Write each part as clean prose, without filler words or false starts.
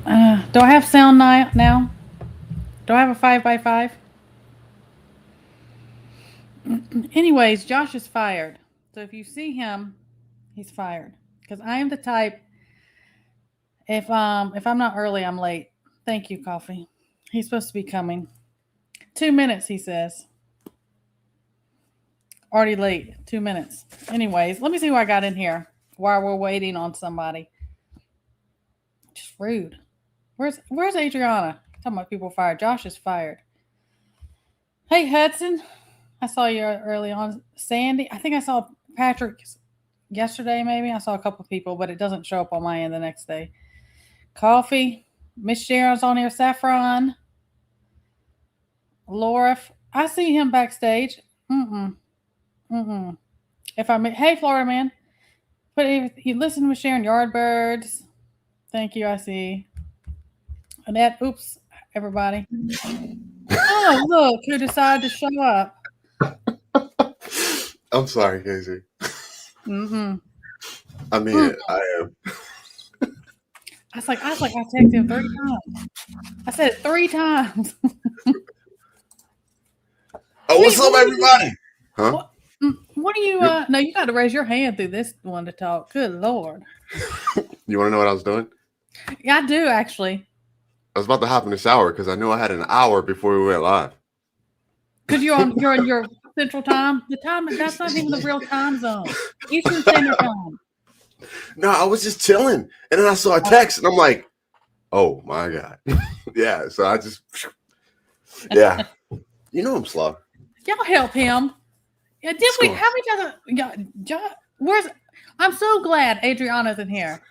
Do I have sound now? Do I have a 5x5? Anyways, Josh is fired. So if you see him, he's fired. Because I am the type. If I'm not early, I'm late. Thank you, coffee. He's supposed to be coming. 2 minutes, he says. Already late. 2 minutes. Anyways, let me see who I got in here while we're waiting on somebody. Just rude. Where's Adriana? Talking about people fired. Josh is fired. Hey Hudson, I saw you early on. Sandy, I think I saw Patrick yesterday. Maybe I saw a couple people, but it doesn't show up on my end the next day. Coffee, Miss Sharon's on here. Saffron, Laura, I see him backstage. Mm mm. If I hey Florida man, but if you listen to Miss Sharon Yardbirds. Thank you. I see. Annette, oops, everybody. Oh, look who decided to show up. I'm sorry, Casey. Mm-mm. I mean, I am. I was like, I texted him 3 times. I said it 3 times. Oh, what's up, everybody? Huh? What do you, no, you got to raise your hand through this one to talk. Good Lord. You want to know what I was doing? Yeah, I do, actually. I was about to hop in the shower because I knew I had an hour before we went live. Because you're in your central time. The time, that's not even the real time zone. Eastern Standard Time. No, I was just chilling. And then I saw a text and I'm like, oh my God. Yeah. So I just, yeah. You know I'm slow. Y'all help him. Yeah, did we? How many times? I'm so glad Adriana's in here.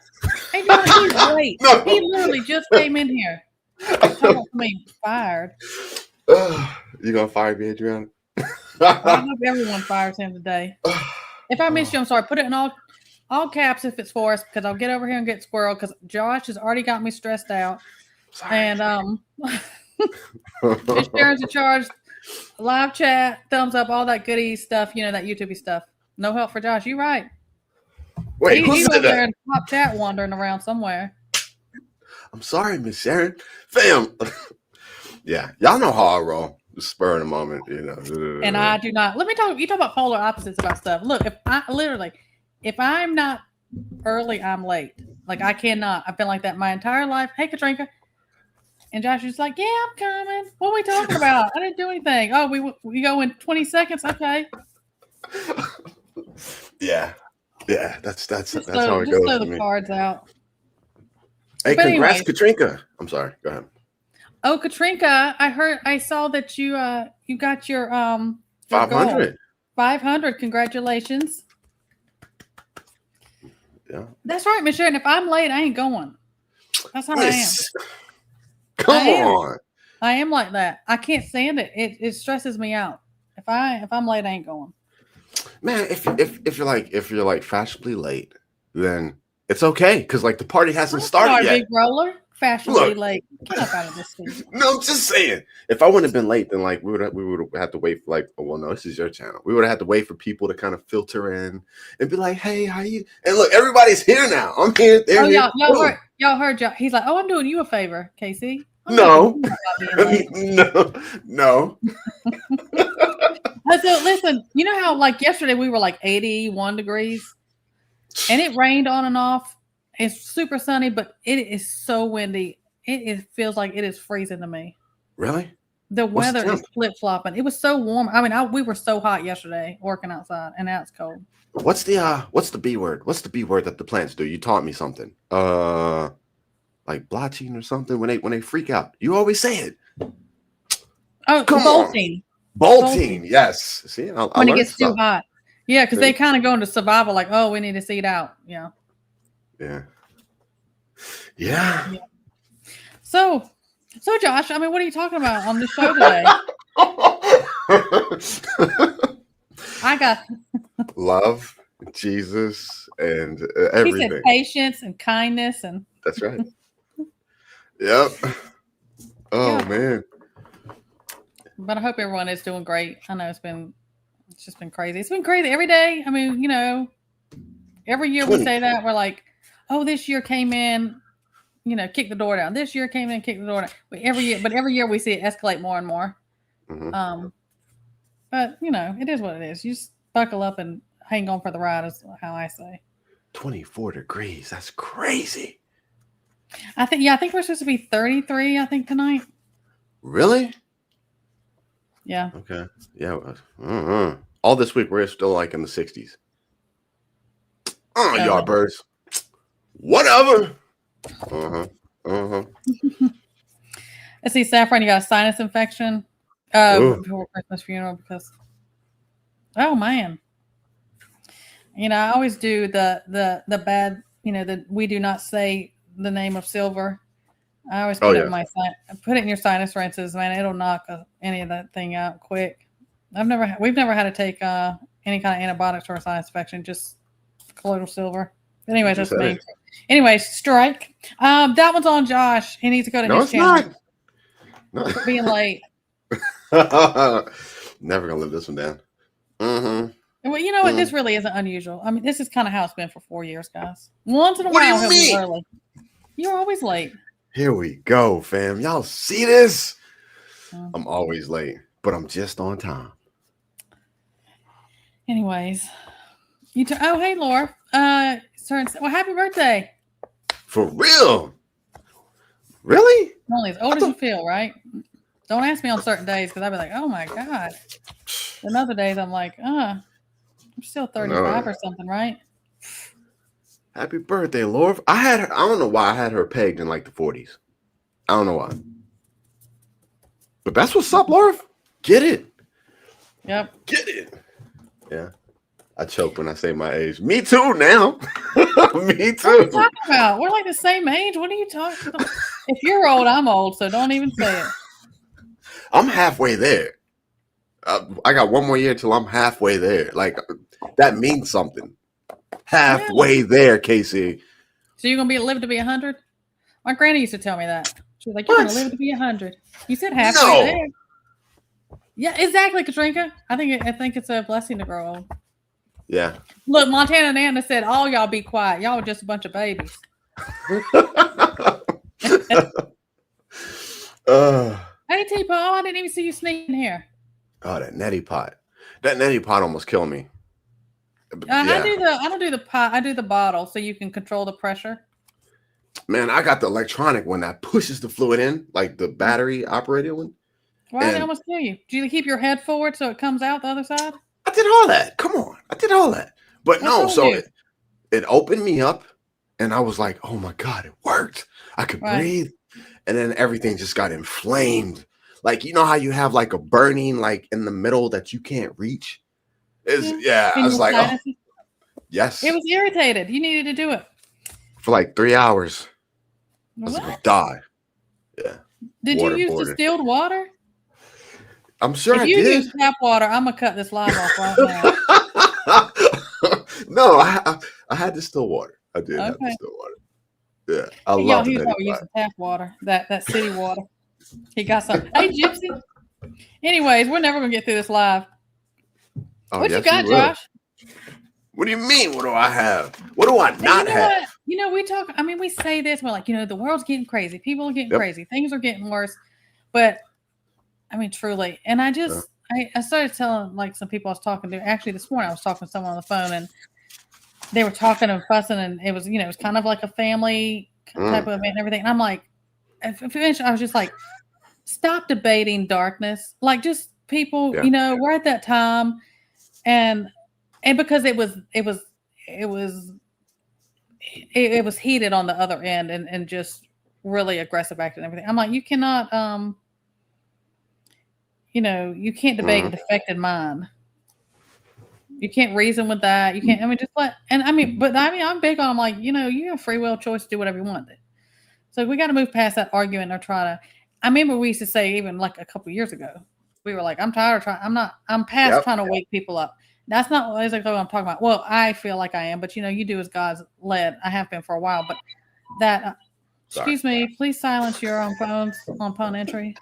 Adriana, he's great. No. He literally just came in here. I mean, fired. You gonna fire me, Adriana? I hope everyone fires him today. If I miss you, I'm sorry. Put it in all caps if it's for us, because I'll get over here and get squirrel, because Josh has already got me stressed out. Sorry. And Miss Sharon's in charge. Live chat, thumbs up, all that goody stuff, that YouTube stuff. No help for Josh. You right. Wait, he's over there in top chat wandering around somewhere. I'm sorry, Miss Sharon. Fam. Yeah, y'all know how I roll. The spur of the moment, And I do not. Let me talk. You talk about polar opposites about stuff. Look, if I'm not early, I'm late. Like I cannot. I've been like that my entire life. Hey, Katrinka. And Josh was like, "Yeah, I'm coming. What are we talking about? I didn't do anything. Oh, we go in 20 seconds. Okay." Yeah. That's how it goes. Just throw the cards out. Hey, but congrats, Katrinka. I'm sorry. Go ahead. Oh, Katrinka, I saw that you got your 500. 500. Congratulations. Yeah. That's right, Miss Sharon. If I'm late, I ain't going. That's how I am. Come on. I am like that. I can't stand it. It stresses me out. If I'm late, I ain't going. Man, if you're like fashionably late, then it's okay because like the party hasn't started yet. Big roller, fashionably late. Get up out of this thing. No, I'm just saying. If I wouldn't have been late, then like we would have to wait for like, oh, well, no, this is your channel. We would have had to wait for people to kind of filter in and be like, hey, how you? And look, everybody's here now. I'm here. Y'all heard. He's like, oh, I'm doing you a favor, Casey. No. So listen, you know how like yesterday we were like 81 degrees and it rained on and off. It's super sunny, but it is so windy. It feels like it is freezing to me. Really? The weather is flip-flopping. It was so warm. I mean, we were so hot yesterday working outside, and now it's cold. What's the B word? What's the B word that the plants do? You taught me something. Like blotching or something when they freak out. You always say it. Oh, come bolting. Bolting, yes. See, when it gets too hot. Yeah, because they kind of go into survival, like, oh, we need to seed out. Yeah. So Josh, I mean, what are you talking about on the show today? I got love, Jesus, and everything. He said patience and kindness, and that's right. Yep. Oh man. But I hope everyone is doing great. I know it's just been crazy. It's been crazy every day. I mean, every year we say that we're like, oh, this year came in, kick the door down. This year came in, kicked the door down. But every year we see it escalate more and more. Mm-hmm. But it is what it is. You just buckle up and hang on for the ride, is how I say. 24 degrees. That's crazy. I think we're supposed to be 33, I think, tonight. Really? Yeah. Okay. Yeah. All this week we're still like in the 60s. Yardbirds. Whatever. Let's see, Saffron, you got a sinus infection before Christmas funeral because, oh man, I always do the bad, that we do not say the name of silver. I always put it in your sinus rinses, man. It'll knock any of that thing out quick. We've never had to take any kind of antibiotics for a sinus infection, just colloidal silver. Anyways, that's me. Anyways, strike. That one's on Josh. He needs to go to his channel. No. For being late. Never gonna live this one down. Well, you know what? This really isn't unusual. I mean, this is kind of how it's been for 4 years, guys. Once in a while, he'll be early. You're always late. Here we go, fam. Y'all see this? I'm always late, but I'm just on time. Anyways, oh, hey, Laura. Well, happy birthday. For real? Really? Only as old as you feel, right? Don't ask me on certain days because I'll be like, oh my God. And other days I'm like, I'm still 35 or something, right? Happy birthday, Laura. I don't know why I had her pegged in like the 40s. I don't know why. But that's what's up, Laura. Get it. Yep. Get it. Yeah. I choke when I say my age. Me too now. Me too. What are you talking about? We're like the same age. What are you talking about? If you're old, I'm old, so don't even say it. I'm halfway there. I got one more year till I'm halfway there. Like, that means something. Halfway there, Casey. So you're going to live to be 100? My granny used to tell me that. She was like, you're going to live to be 100. You said halfway there. Yeah, exactly, Katrinka. I think it's a blessing to grow old. Yeah. Look, Montana and Anna said, all y'all be quiet. Y'all are just a bunch of babies. Hey, T-Paul, I didn't even see you sneaking here. Oh, that neti pot. That neti pot almost killed me. I don't do the pot. I do the bottle so you can control the pressure. Man, I got the electronic one that pushes the fluid in, like the battery operated one. Why did it almost kill you? Do you keep your head forward so it comes out the other side? I did all that. Come on. I did all that. But no, so it opened me up and I was like, oh my God, it worked. I could breathe. And then everything just got inflamed. Like, you know how you have like a burning like in the middle that you can't reach? I was like, oh, yes. It was irritated. You needed to do it. For like 3 hours. I was going to die. Yeah. Did you use distilled water? I'm sure I did. If you use tap water, I'm going to cut this live off right now. No, I had distilled water. I did have distilled water. Yeah. I love it. He was using tap water, that city water. He got some. Hey, Gypsy. Anyways, we're never going to get through this live. Oh, what you got, Josh? What do you mean? What do I have? What do I not have? We say this. We're like, the world's getting crazy. People are getting crazy. Things are getting worse. But, truly. And I just, I started telling, like, some people I was talking to. Actually, this morning I was talking to someone on the phone, and they were talking and fussing, and it was, it was kind of like a family type of event and everything. And I'm like, eventually I was just like, stop debating darkness. Like, just people, we're at that time. And because it was heated on the other end and just really aggressive acting and everything. I'm like, you cannot, you can't debate a defected mind. You can't reason with that. You can't, I'm big on, like, you have free will choice to do whatever you want. So we got to move past that argument or I remember we used to say, even like a couple years ago, we were like, I'm tired of I'm past trying to wake people up. That's not exactly what I'm talking about. Well, I feel like I am, but you do as God's led. I have been for a while, but that, excuse me, please silence your own phones on phone entry.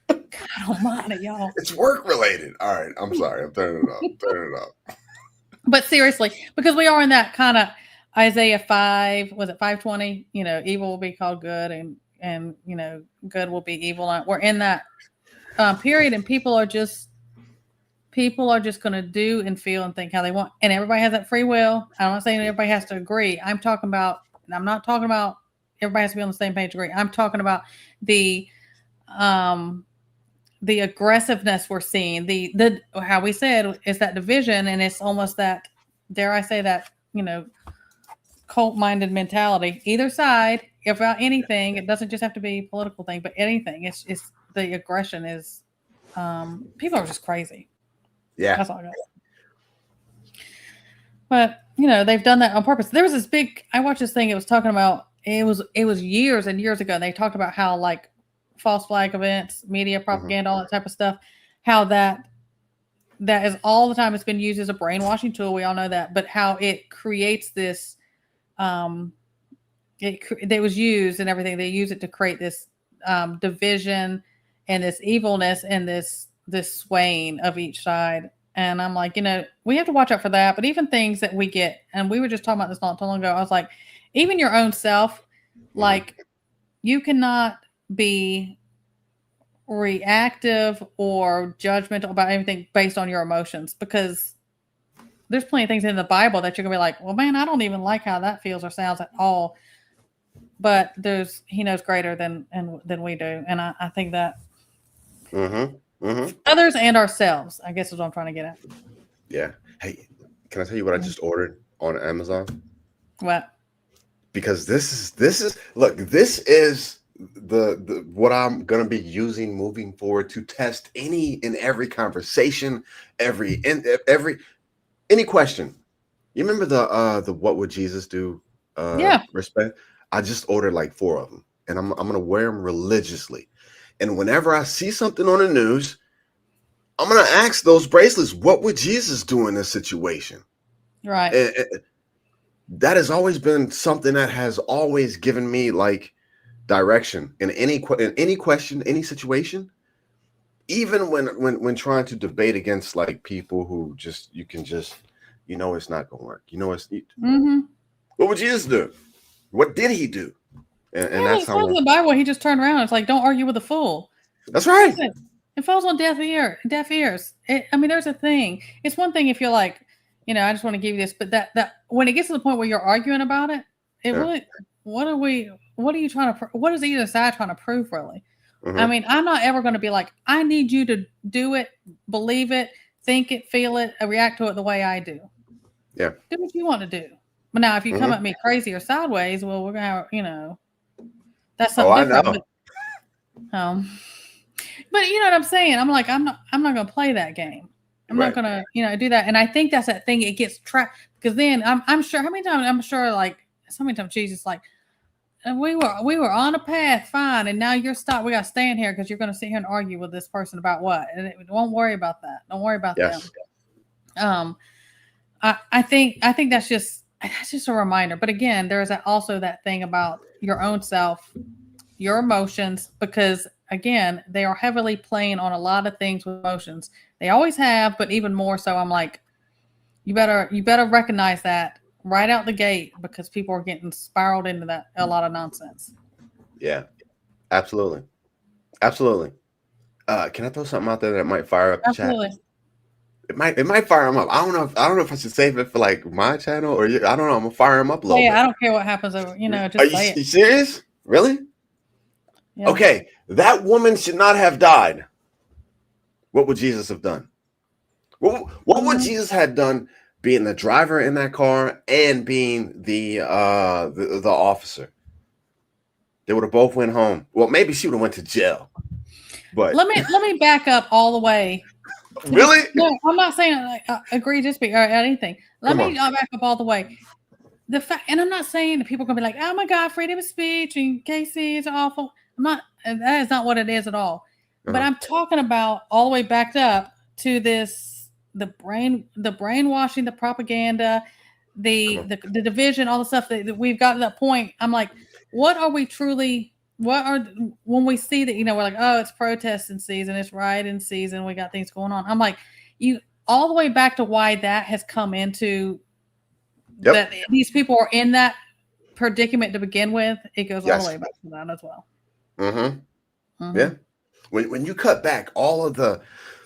God almighty, y'all. It's work related. All right. I'm sorry. I'm turning it off. But seriously, because we are in that kind of, Isaiah 5, was it 5:20? Evil will be called good, and good will be evil. We're in that period, and people are just going to do and feel and think how they want, and everybody has that free will. I'm not saying everybody has to agree. I'm not talking about everybody has to be on the same page. Agree. I'm talking about the aggressiveness we're seeing, the how we said is that division, and it's almost that, dare I say that, cult-minded mentality. Either side, about anything, it doesn't just have to be a political thing, but anything. It's the aggression is. People are just crazy. Yeah, that's all I got. But they've done that on purpose. There was this big. I watched this thing. It was talking about. It was years and years ago. And they talked about how like false flag events, media propaganda, all that type of stuff. How that is all the time. It's been used as a brainwashing tool. We all know that. But how it creates this. It was used and everything. They use it to create this division and this evilness and this swaying of each side. And I'm like, we have to watch out for that. But even things that we get, and we were just talking about this not too long ago. I was like, even your own self, like you cannot be reactive or judgmental about anything based on your emotions, because there's plenty of things in the Bible that you're gonna be like, well, man, I don't even like how that feels or sounds at all. But he knows greater than we do. And I think that others and ourselves, I guess is what I'm trying to get at. Yeah. Hey, can I tell you what I just ordered on Amazon? What? Because this is the what I'm gonna be using moving forward to test any and every conversation, any question. You remember the what would Jesus do? Yeah. Respect. I just ordered like 4 of them, and I'm gonna wear them religiously. And whenever I see something on the news, I'm gonna ask those bracelets, what would Jesus do in this situation? Right. And that has always been something that has always given me like direction in any question, any situation. Even when trying to debate against like people who it's not gonna work. What would Jesus do? What did he do? And that's how in the Bible. He just turned around. It's like, don't argue with a fool. That's right. It falls on deaf ears. There's a thing. It's one thing if you're like, I just want to give you this, but that when it gets to the point where you're arguing about it, really, what are you trying to? What is either side trying to prove, really? I'm not ever going to be like, I need you to do it, believe it, think it, feel it, react to it the way I do. Yeah. Do what you want to do. But now, if you come at me crazy or sideways, well, we're gonna, that's something different. But you know what I'm saying? I'm like, I'm not gonna play that game. I'm not gonna, do that. And I think that's that thing. It gets trapped because then I'm sure. How many times Jesus like, we were on a path, fine, and now you're stopped. We got to stand here because you're going to sit here and argue with this person about what? And won't worry about that. Don't worry about them. I think that's just a reminder. But again, there is also that thing about your own self, your emotions, because again, they are heavily playing on a lot of things with emotions. They always have, but even more so. I'm like, you better recognize that right out the gate, because people are getting spiraled into that a lot of nonsense. Yeah, absolutely. Can I throw something out there that might fire up the chat? It might fire them up. I don't know if I should save it for like my channel or I don't know. I'm gonna fire them up a little bit. I don't care what happens over. Just are you serious? Really? Yeah. Okay, that woman should not have died. What would Jesus have done? What would Jesus have done? Being the driver in that car and being the officer, they would have both went home. Well, maybe she would have went to jail. But let me back up all the way. Really? No, I'm not saying egregious or anything. Let me back up all the way. The fact, and I'm not saying that people are gonna be like, "Oh my God, freedom of speech and Casey is awful." I'm not. That is not what it is at all. But I'm talking about all the way backed up to this. The brainwashing, the propaganda, the division, all the stuff that we've got to that point. I'm like, when we see that, we're like, oh, it's protesting season, it's rioting season, we got things going on. I'm like, you all the way back to why that has come into Yep. that these people are in that predicament to begin with, it goes all the way back to that as well. Yeah. When you cut back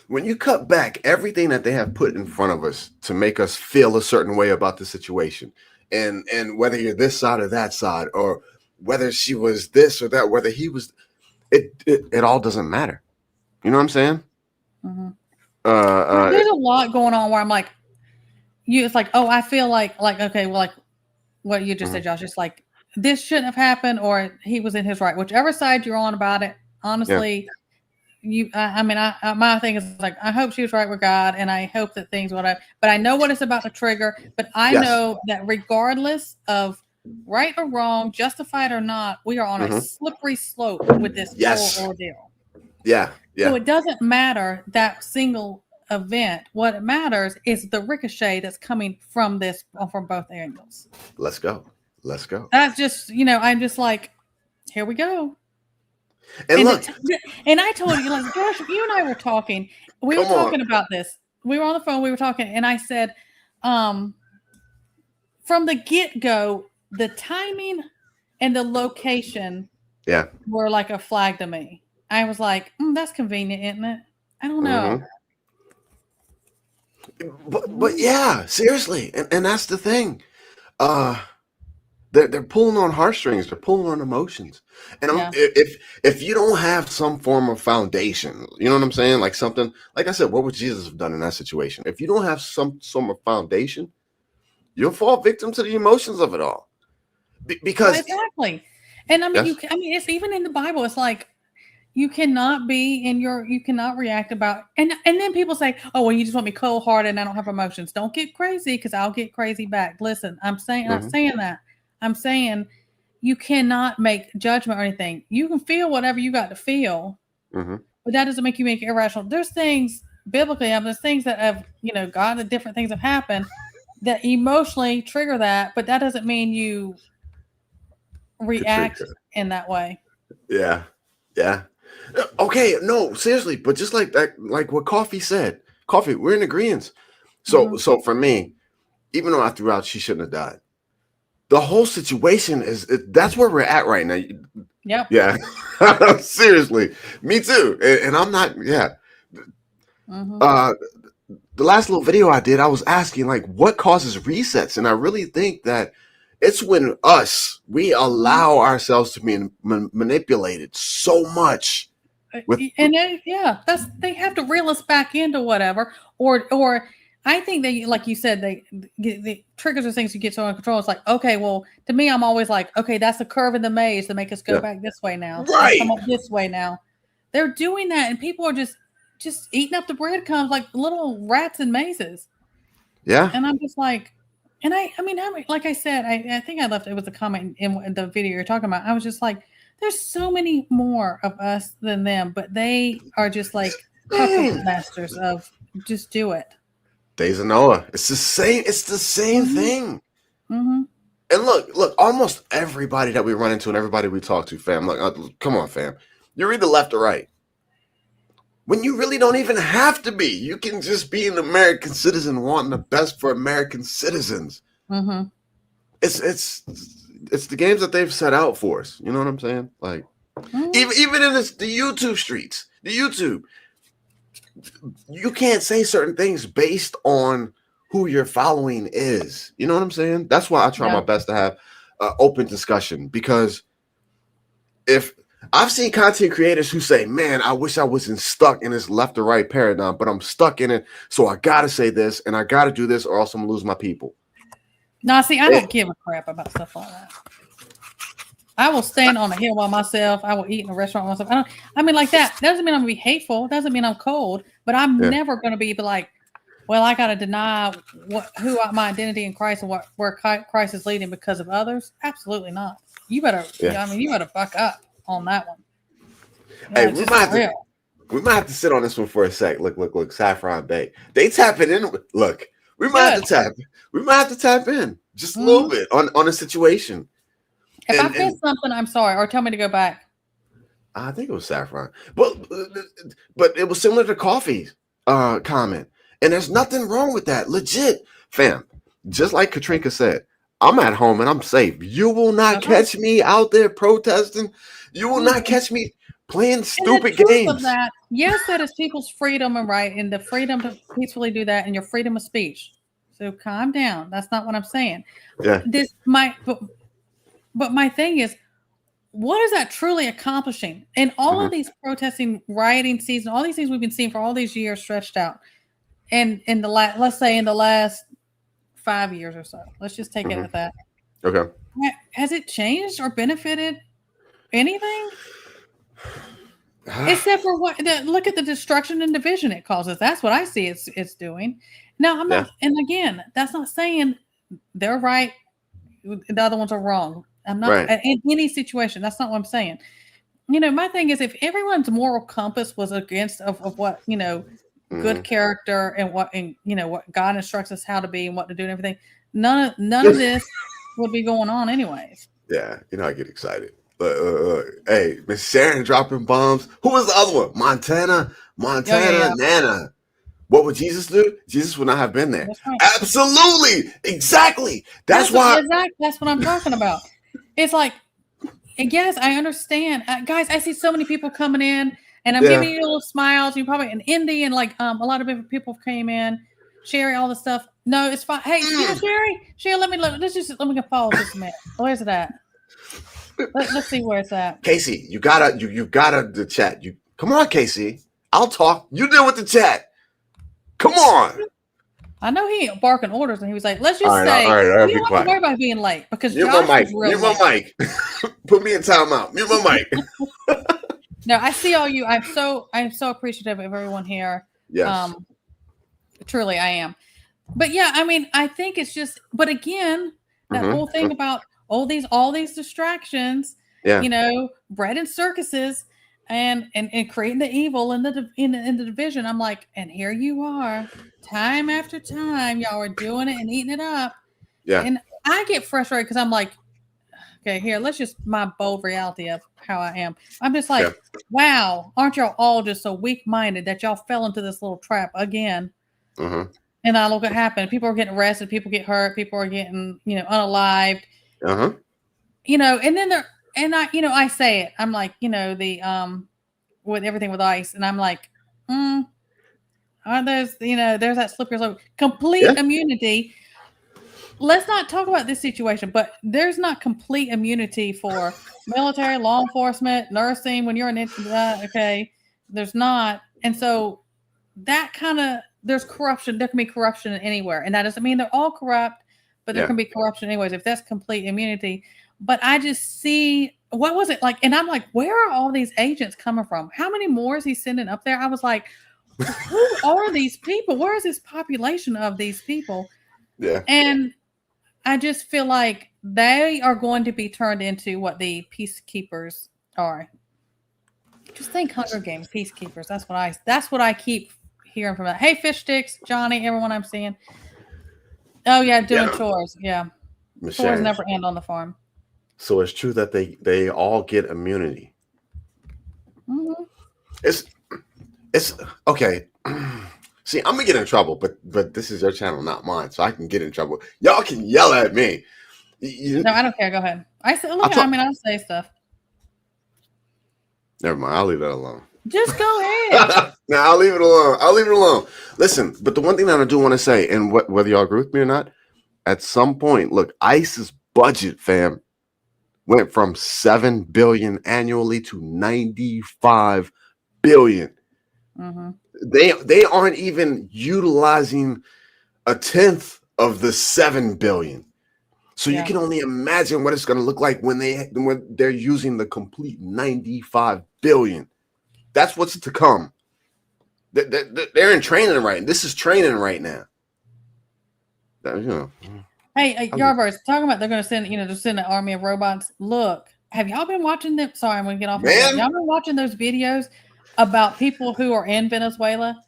when you cut back everything that they have put in front of us to make us feel a certain way about the situation, and whether you're this side or that side, or whether she was this or that, whether he was, it all doesn't matter. You know what I'm saying? There's a lot going on where I'm like, it's like, oh, I feel like okay, well, like what you just said, Josh, it's like this shouldn't have happened, or he was in his right. Whichever side you're on about it, honestly, my thing is like, I hope she was right with God, and I hope that things but I know what it's about to trigger. But I know that regardless of right or wrong, justified or not, we are on a slippery slope with this whole ordeal. Yeah. So it doesn't matter that single event. What matters is the ricochet that's coming from both angles. Let's go. That's just, I'm just like, here we go. And look, and I told you, like, Josh, you and I were talking. We were talking about this. We were on the phone. We were talking, and I said, from the get-go, the timing and the location, were like a flag to me. I was like, that's convenient, isn't it? I don't know. But yeah, seriously, and that's the thing. They're pulling on heartstrings. They're pulling on emotions. And if you don't have some form of foundation, you know what I'm saying? Like something, like I said, what would Jesus have done in that situation? If you don't have some sort of foundation, you'll fall victim to the emotions of it all. Because exactly. And I mean, it's even in the Bible. It's like, you cannot you cannot react about, and then people say, oh, well, you just want me cold hearted and I don't have emotions. Don't get crazy, because I'll get crazy back. Listen, I'm not saying that. I'm saying you cannot make judgment or anything. You can feel whatever you got to feel, but that doesn't make you make it irrational. There's things biblically, there's things that have, God, the different things have happened that emotionally trigger that, but that doesn't mean you react in that way. Yeah. Okay, no, seriously, but just like that, like what Coffee said, we're in agreement. So for me, even though I threw out she shouldn't have died, the whole situation that's where we're at right now. Yep. Yeah. Seriously, me too. And I'm not. Yeah. The last little video I did, I was asking like, what causes resets, and I really think that it's when we allow ourselves to be manipulated so much. They have to reel us back into whatever, or I think that, like you said, the triggers or things you get so under control. It's like, okay, well, to me, I'm always like, okay, that's the curve in the maze to make us go back this way now, right? Come up this way now. They're doing that, and people are just eating up the breadcrumbs like little rats in mazes. Yeah, and I'm just like, and I mean, like I said, I think I left. It was a comment in the video you're talking about. I was just like, there's so many more of us than them, but they are just like puppet masters of just do it. Days of Noah. It's the same. It's the same thing. And look, almost everybody that we run into and everybody we talk to, fam. Like, come on, fam. You're either left or right. When you really don't even have to be. You can just be an American citizen wanting the best for American citizens. It's the games that they've set out for us. You know what I'm saying? Like, even in the YouTube streets, you can't say certain things based on who your following is. You know what I'm saying? That's why I try my best to have open discussion, because if I've seen content creators who say, man, I wish I wasn't stuck in this left or right paradigm, but I'm stuck in it. So I got to say this and I got to do this or else I'm going to lose my people. No, see, I don't give a crap about stuff like that. I will stand on a hill by myself. I will eat in a restaurant by myself. I mean, like that doesn't mean I'm going to be hateful. It doesn't mean I'm cold, but I'm never going to be like, well, I got to deny my identity in Christ and where Christ is leading because of others. Absolutely not. You better, you better buck up on that one. Hey, we might have to sit on this one for a sec. Look, Saffron Bay. They tapping in. Look, we might have to tap in just a little bit on a situation. If I feel something, I'm sorry, or tell me to go back. I think it was Saffron. But it was similar to Coffee's comment. And there's nothing wrong with that. Legit, fam. just like Katrinka said, I'm at home and I'm safe. You will not catch me out there protesting. You will not catch me playing stupid games. Of that, yes, that is people's freedom and right, and the freedom to peacefully do that, and your freedom of speech. So calm down. That's not what I'm saying. Yeah. But my thing is, what is that truly accomplishing? In all of these protesting, rioting season, all these things we've been seeing for all these years stretched out, and in the let's say in the last 5 years or so, let's just take it at that. Okay. Has it changed or benefited anything? Except for look at the destruction and division it causes. That's what I see it's doing. Now I'm not, and again, that's not saying they're right, the other ones are wrong. I'm not in any situation. That's not what I'm saying. My thing is, if everyone's moral compass was against of what good character and what God instructs us how to be and what to do and everything, none of this would be going on anyways. Yeah, I get excited. Hey, Miss Sharon dropping bombs. Who was the other one? Montana, Nana. What would Jesus do? Jesus would not have been there. Right. Absolutely, exactly. That's why. That's what I'm talking about. It's like, yes, I understand, guys. I see so many people coming in, and I'm giving you little smiles. You probably an Indy and like a lot of different people came in. Sherry, all the stuff. No, it's fine. Hey, Sherry, let me follow this a minute. Where's it at? Let's see where it's at. Casey, you gotta the chat. Come on, Casey. I'll talk. You deal with the chat. Come on. I know he ain't barking orders, and he was like, "Let's just say you don't have to worry about being late because mute my mic. Mute my mic. Put me in timeout. Mute my mic." No, I see all you. I'm so appreciative of everyone here. Yes. Truly, I am. But yeah, I mean, I think it's just. But again, that whole thing about all these distractions. Yeah. Bread and circuses. And creating the evil in the division. I'm like, and here you are, time after time, y'all are doing it and eating it up. Yeah. And I get frustrated because I'm like, okay, here, let's just my bold reality of how I am. I'm just like, wow, aren't y'all all just so weak-minded that y'all fell into this little trap again? And I look what happened. People are getting arrested. People get hurt. People are getting, unalived. And then they're. And I say it. I'm like, with everything with ICE, and I'm like, there's that slippery slope. Complete immunity. Let's not talk about this situation, but there's not complete immunity for military, law enforcement, nursing. When you're an okay, there's not, and so that there's corruption. There can be corruption anywhere, and that doesn't mean they're all corrupt, but there can be corruption anyways. If that's complete immunity. But I just see, what was it like? And I'm like, where are all these agents coming from? How many more is he sending up there? I was like, who are these people? Where is this population of these people? Yeah. And I just feel like they are going to be turned into what the peacekeepers are. Just think Hunger Games, peacekeepers. That's what I keep hearing from that. Hey, Fish Sticks, Johnny, everyone I'm seeing. Oh yeah, doing chores. Yeah. Chores never end on the farm. So it's true that they all get immunity. It's okay. See, I'm gonna get in trouble, but this is your channel, not mine, so I can get in trouble. Y'all can yell at me. No, I don't care. Go ahead. I'll say stuff. Never mind. I'll leave that alone. Just go ahead. No, I'll leave it alone. Listen, but the one thing that I do want to say, and whether y'all agree with me or not, at some point, look, ICE's budget, fam, went from $7 billion annually to $95 billion. They aren't even utilizing a tenth of the $7 billion. So you can only imagine what it's going to look like when they're using the complete $95 billion. That's what's to come. They're in training right now. This is training right now. Hey, Yardbirds, talking about they're going to send, just send an army of robots. Look, have y'all been watching them? Sorry, I'm going to get off. Y'all been watching those videos about people who are in Venezuela,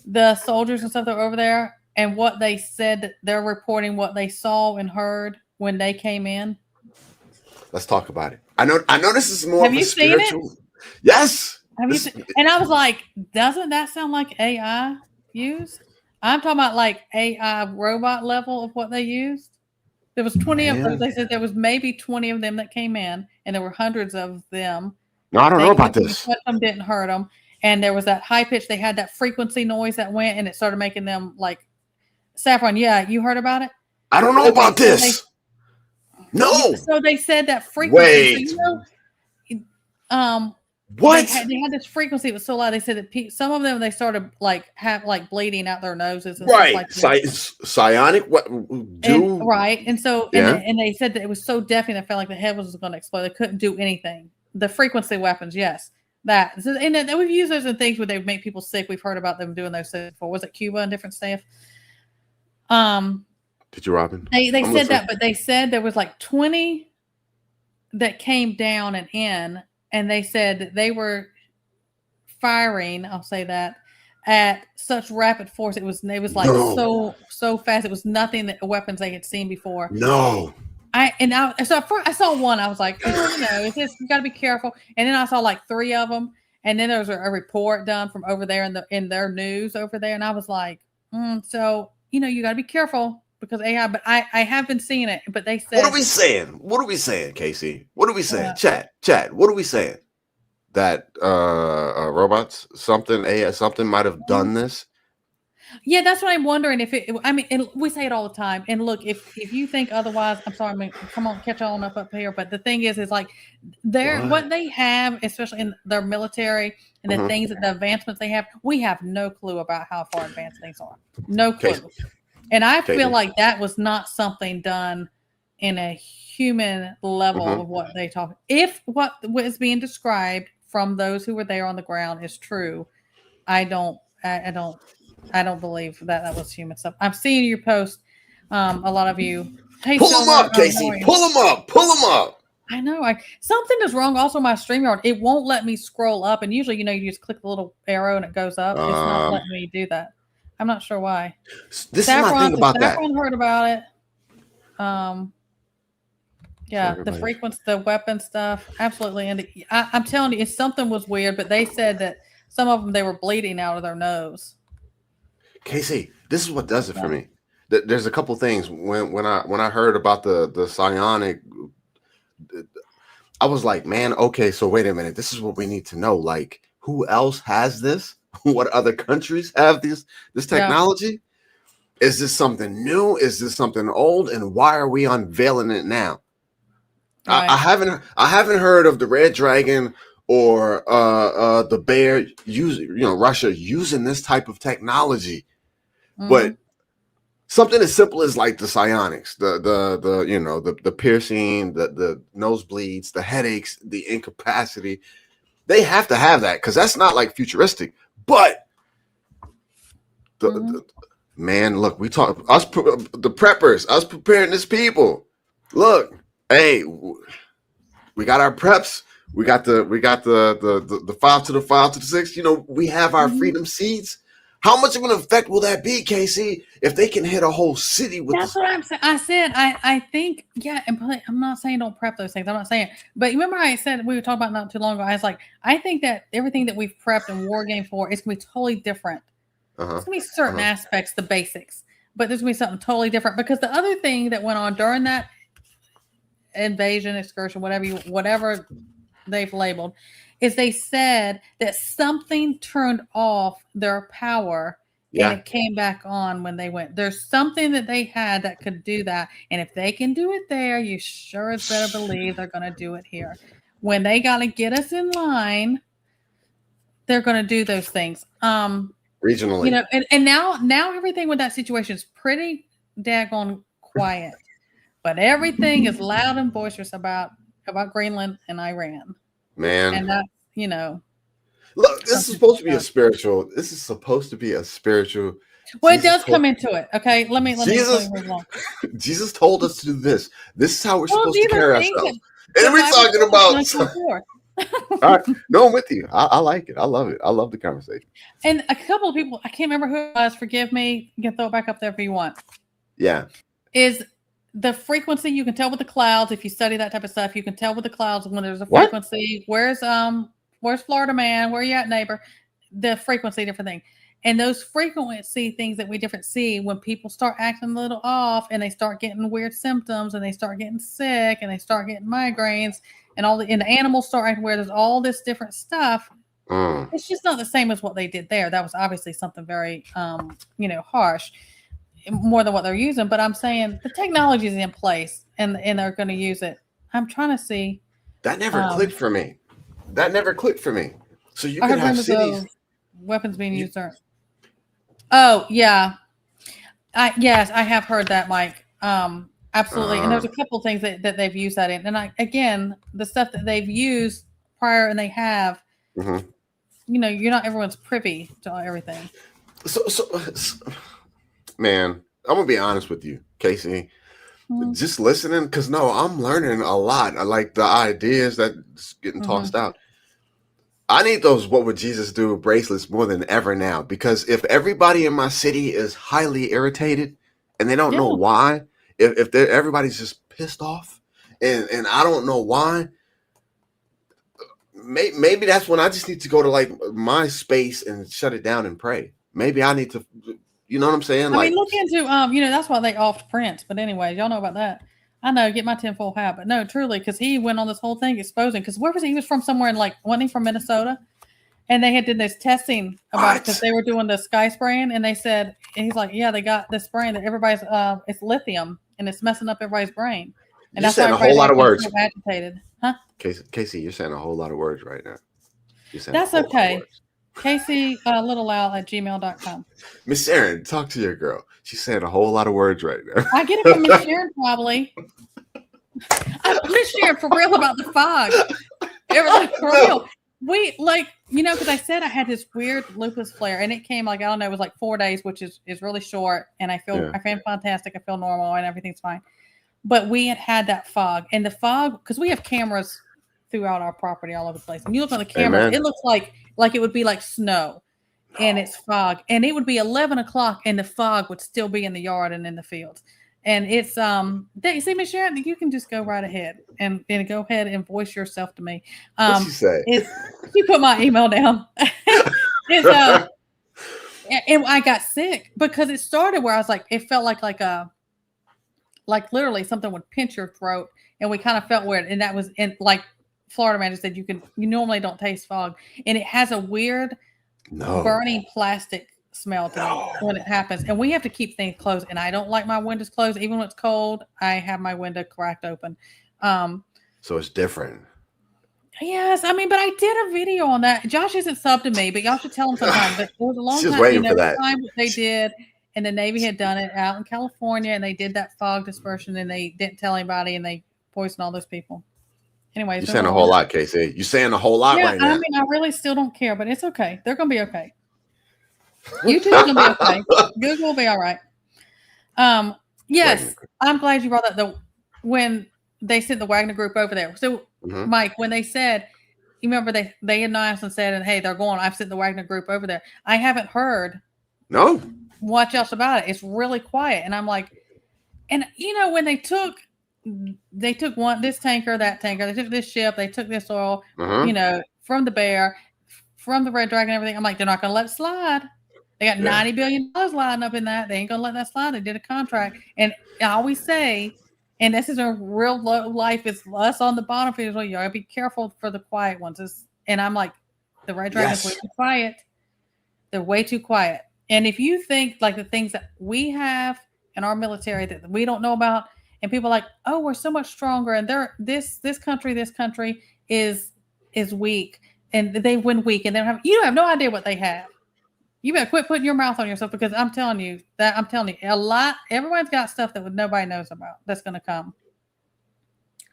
the soldiers and stuff that are over there, and what they said that they're reporting, what they saw and heard when they came in? Let's talk about it. I know this is more. Have you seen it? Yes. Have you seen? And I was like, doesn't that sound like AI used? I'm talking about like AI robot level of what they used. There was 20 of them. Man. They said there was maybe 20 of them that came in, and there were hundreds of them. No, I don't know about When you this. touched them, didn't hurt them. And there was that high pitch. They had that frequency noise that went, and it started making them like Saffron. Yeah, you heard about it? I don't know about this. No. So they said that frequency. Wait. So, you know, What? They had this frequency. It was so loud. They said that some of them they started like bleeding out their noses. And Right. Stuff like psionic. What? Right. And so and they said that it was so deafening. They felt like the head was going to explode. They couldn't do anything. The frequency weapons, yes. That and then we've used those in things where they make people sick. We've heard about them doing those things before. Was it Cuba and different stuff? Did you, Robin? They said that, but they said there was like 20 that came down and in, and they said that they were firing. I'll say that at such rapid force. It was like so fast. It was nothing that weapons they had seen before. No. So I saw one. I was like, it's just you got to be careful. And then I saw like 3 of them, and then there was a report done from over there in their news over there, and I was like, so you got to be careful because AI. But I have been seeing it. But they said, what are we saying, Casey? What are we saying? Chat. What are we saying? That robots, something might have done this. Yeah, that's what I'm wondering. And we say it all the time. And look, if you think otherwise, I'm sorry. Come on, catch on up here. But the thing is like what they have, especially in their military and the things that the advancements they have, we have no clue about how far advanced things are. No clue. And I feel like that was not something done in a human level of what they talk. If what was being described from those who were there on the ground is true, I don't believe that was human stuff. I'm seeing your post. A lot of you. Hey, pull them up, Casey. Pull them up. I know. Something is wrong. Also, my StreamYard, it won't let me scroll up. And usually, you just click the little arrow and it goes up. It's not letting me do that. I'm not sure why. This is my thing about that. Saffron heard about it. Yeah, the frequency, the weapon stuff, absolutely. And I'm telling you, something was weird. But they said that some of them they were bleeding out of their nose. Casey, this is what does it for me. There's a couple things when I heard about the psionic, I was like, man, okay, so wait a minute, this is what we need to know. Like, who else has this? What other countries have this technology? Yeah. Is this something new? Is this something old? And why are we unveiling it now? Right. I haven't heard of the Red Dragon or the Bear Russia using this type of technology. But something as simple as like the psionics, the piercing, the nosebleeds, the headaches, the incapacity, they have to have that because that's not like futuristic. But man, look, we talk the preppers, us preparedness people. Look, hey, we got our preps. We got the 5 to the 5 to the 6. We have our freedom seeds. How much of an effect will that be, Casey, if they can hit a whole city with That's what I'm saying. I said, I think, yeah, and I'm not saying don't prep those things. I'm not saying. But remember I said, we were talking about not too long ago, I was like, I think that everything that we've prepped and war game for is going to be totally different. It's going to be certain aspects, the basics. But there's going to be something totally different. Because the other thing that went on during that invasion, excursion, whatever they've labeled, is they said that something turned off their power and it came back on when they went. There's something that they had that could do that. And if they can do it there, you sure as better believe they're going to do it here. When they got to get us in line, they're going to do those things. Regionally. And now everything with that situation is pretty daggone quiet. But everything is loud and boisterous about Greenland and Iran. Man. And that's, Look, this is supposed to be a spiritual. This is supposed to be a spiritual. Well, it does come into it. Okay. Let me Jesus told us to do this. This is how we're supposed to carry ourselves. And we're talking about. All right. No, I'm with you. I like it. I love it. I love the conversation. And a couple of people, I can't remember who it was. Forgive me. You can throw it back up there if you want. Yeah. Is the frequency, you can tell with the clouds. If you study that type of stuff, you can tell with the clouds when there's a frequency. Where's Florida man? Where you at, neighbor? The frequency, different thing. And those frequency things that we different see when people start acting a little off and they start getting weird symptoms and they start getting sick and they start getting migraines and and the animals start acting weird. There's all this different stuff. It's just not the same as what they did there. That was obviously something very, harsh, more than what they're using. But I'm saying the technology is in place and they're going to use it. I'm trying to see. That never clicked for me. So you I could heard have cities. Weapons being used there. Oh yeah, yes, I have heard that, Mike. Absolutely. And there's a couple of things that they've used that in, and again, the stuff that they've used prior and they have. You're not everyone's privy to everything. So, man, I'm gonna be honest with you, Casey. Just listening, because I'm learning a lot. I like the ideas that's getting tossed out. I need those "What Would Jesus Do" bracelets more than ever now, because if everybody in my city is highly irritated and they don't know why, if everybody's just pissed off and I don't know why, maybe that's when I just need to go to like my space and shut it down and pray. Maybe I need to, you know what I'm saying? I mean, look into, that's why they offed Prince. But anyways, y'all know about that. I know, get my tinfoil hat. But no, truly, because he went on this whole thing exposing, because where was he? He was from somewhere in wasn't he from Minnesota? And they had did this testing about, because they were doing the sky spraying, and they said, and he's like, yeah, they got this spraying that everybody's, it's lithium, and it's messing up everybody's brain. And you're saying a whole lot of words. So agitated. Huh? Casey, you're saying a whole lot of words right now. That's okay. Casey littleowl@gmail.com. Miss Sharon, talk to your girl. She's saying a whole lot of words right now. I get it from Miss Sharon, probably. Miss Sharon, for real about the fog. For real. We because I said I had this weird lupus flare, and it came I don't know, it was like 4 days, which is really short, and I feel fantastic. I feel normal, and everything's fine. But we had that fog, and the fog, because we have cameras throughout our property all over the place, and you look on the cameras, It looks like it would be like snow, and it's fog, and it would be 11 o'clock, and the fog would still be in the yard and in the fields. And it's see, Miss Sharon, you can just go right ahead and go ahead and voice yourself to me. What'd she say? You put my email down. And I got sick because it started where I was like, it felt like literally something would pinch your throat, and we kind of felt weird. And that was like Florida man just said, you normally don't taste fog, and it has a weird burning plastic smell to me when it happens. And we have to keep things closed, and I don't like my windows closed even when it's cold. I have my window cracked open. So it's different. Yes, I mean, but I did a video on that. Josh isn't subbed to me, but y'all should tell him sometime. But it was a long She's time. waiting for that. Time they did, and the Navy had done it out in California, and they did that fog dispersion, and they didn't tell anybody, and they poisoned all those people. Anyways, you're saying a whole lot, Casey. You're saying a whole lot right now. I mean, I really still don't care, but it's okay. They're gonna be okay. YouTube's gonna be okay. Google will be all right. Yes, I'm glad you brought that. When they sent the Wagner Group over there. So, Mike, when they said, you remember they announced and said, and hey, they're going. I've sent the Wagner Group over there. I haven't heard. No. Much else about it. It's really quiet, and I'm like, and when they took this tanker, that tanker, they took this ship, they took this oil, from the Bear, from the Red Dragon, everything. I'm like, they're not going to let it slide. They got $90 billion lying up in that. They ain't going to let that slide. They did a contract. And I always say, and this is a real life, it's us on the bottom feed as well. You gotta be careful for the quiet ones. And I'm like, the Red Dragon is way too quiet. They're way too quiet. And if you think like the things that we have in our military that we don't know about, and people are like, oh, we're so much stronger, and this country is weak, and they win weak, and you have no idea what they have. You better quit putting your mouth on yourself, because I'm telling you a lot. Everyone's got stuff that nobody knows about that's going to come.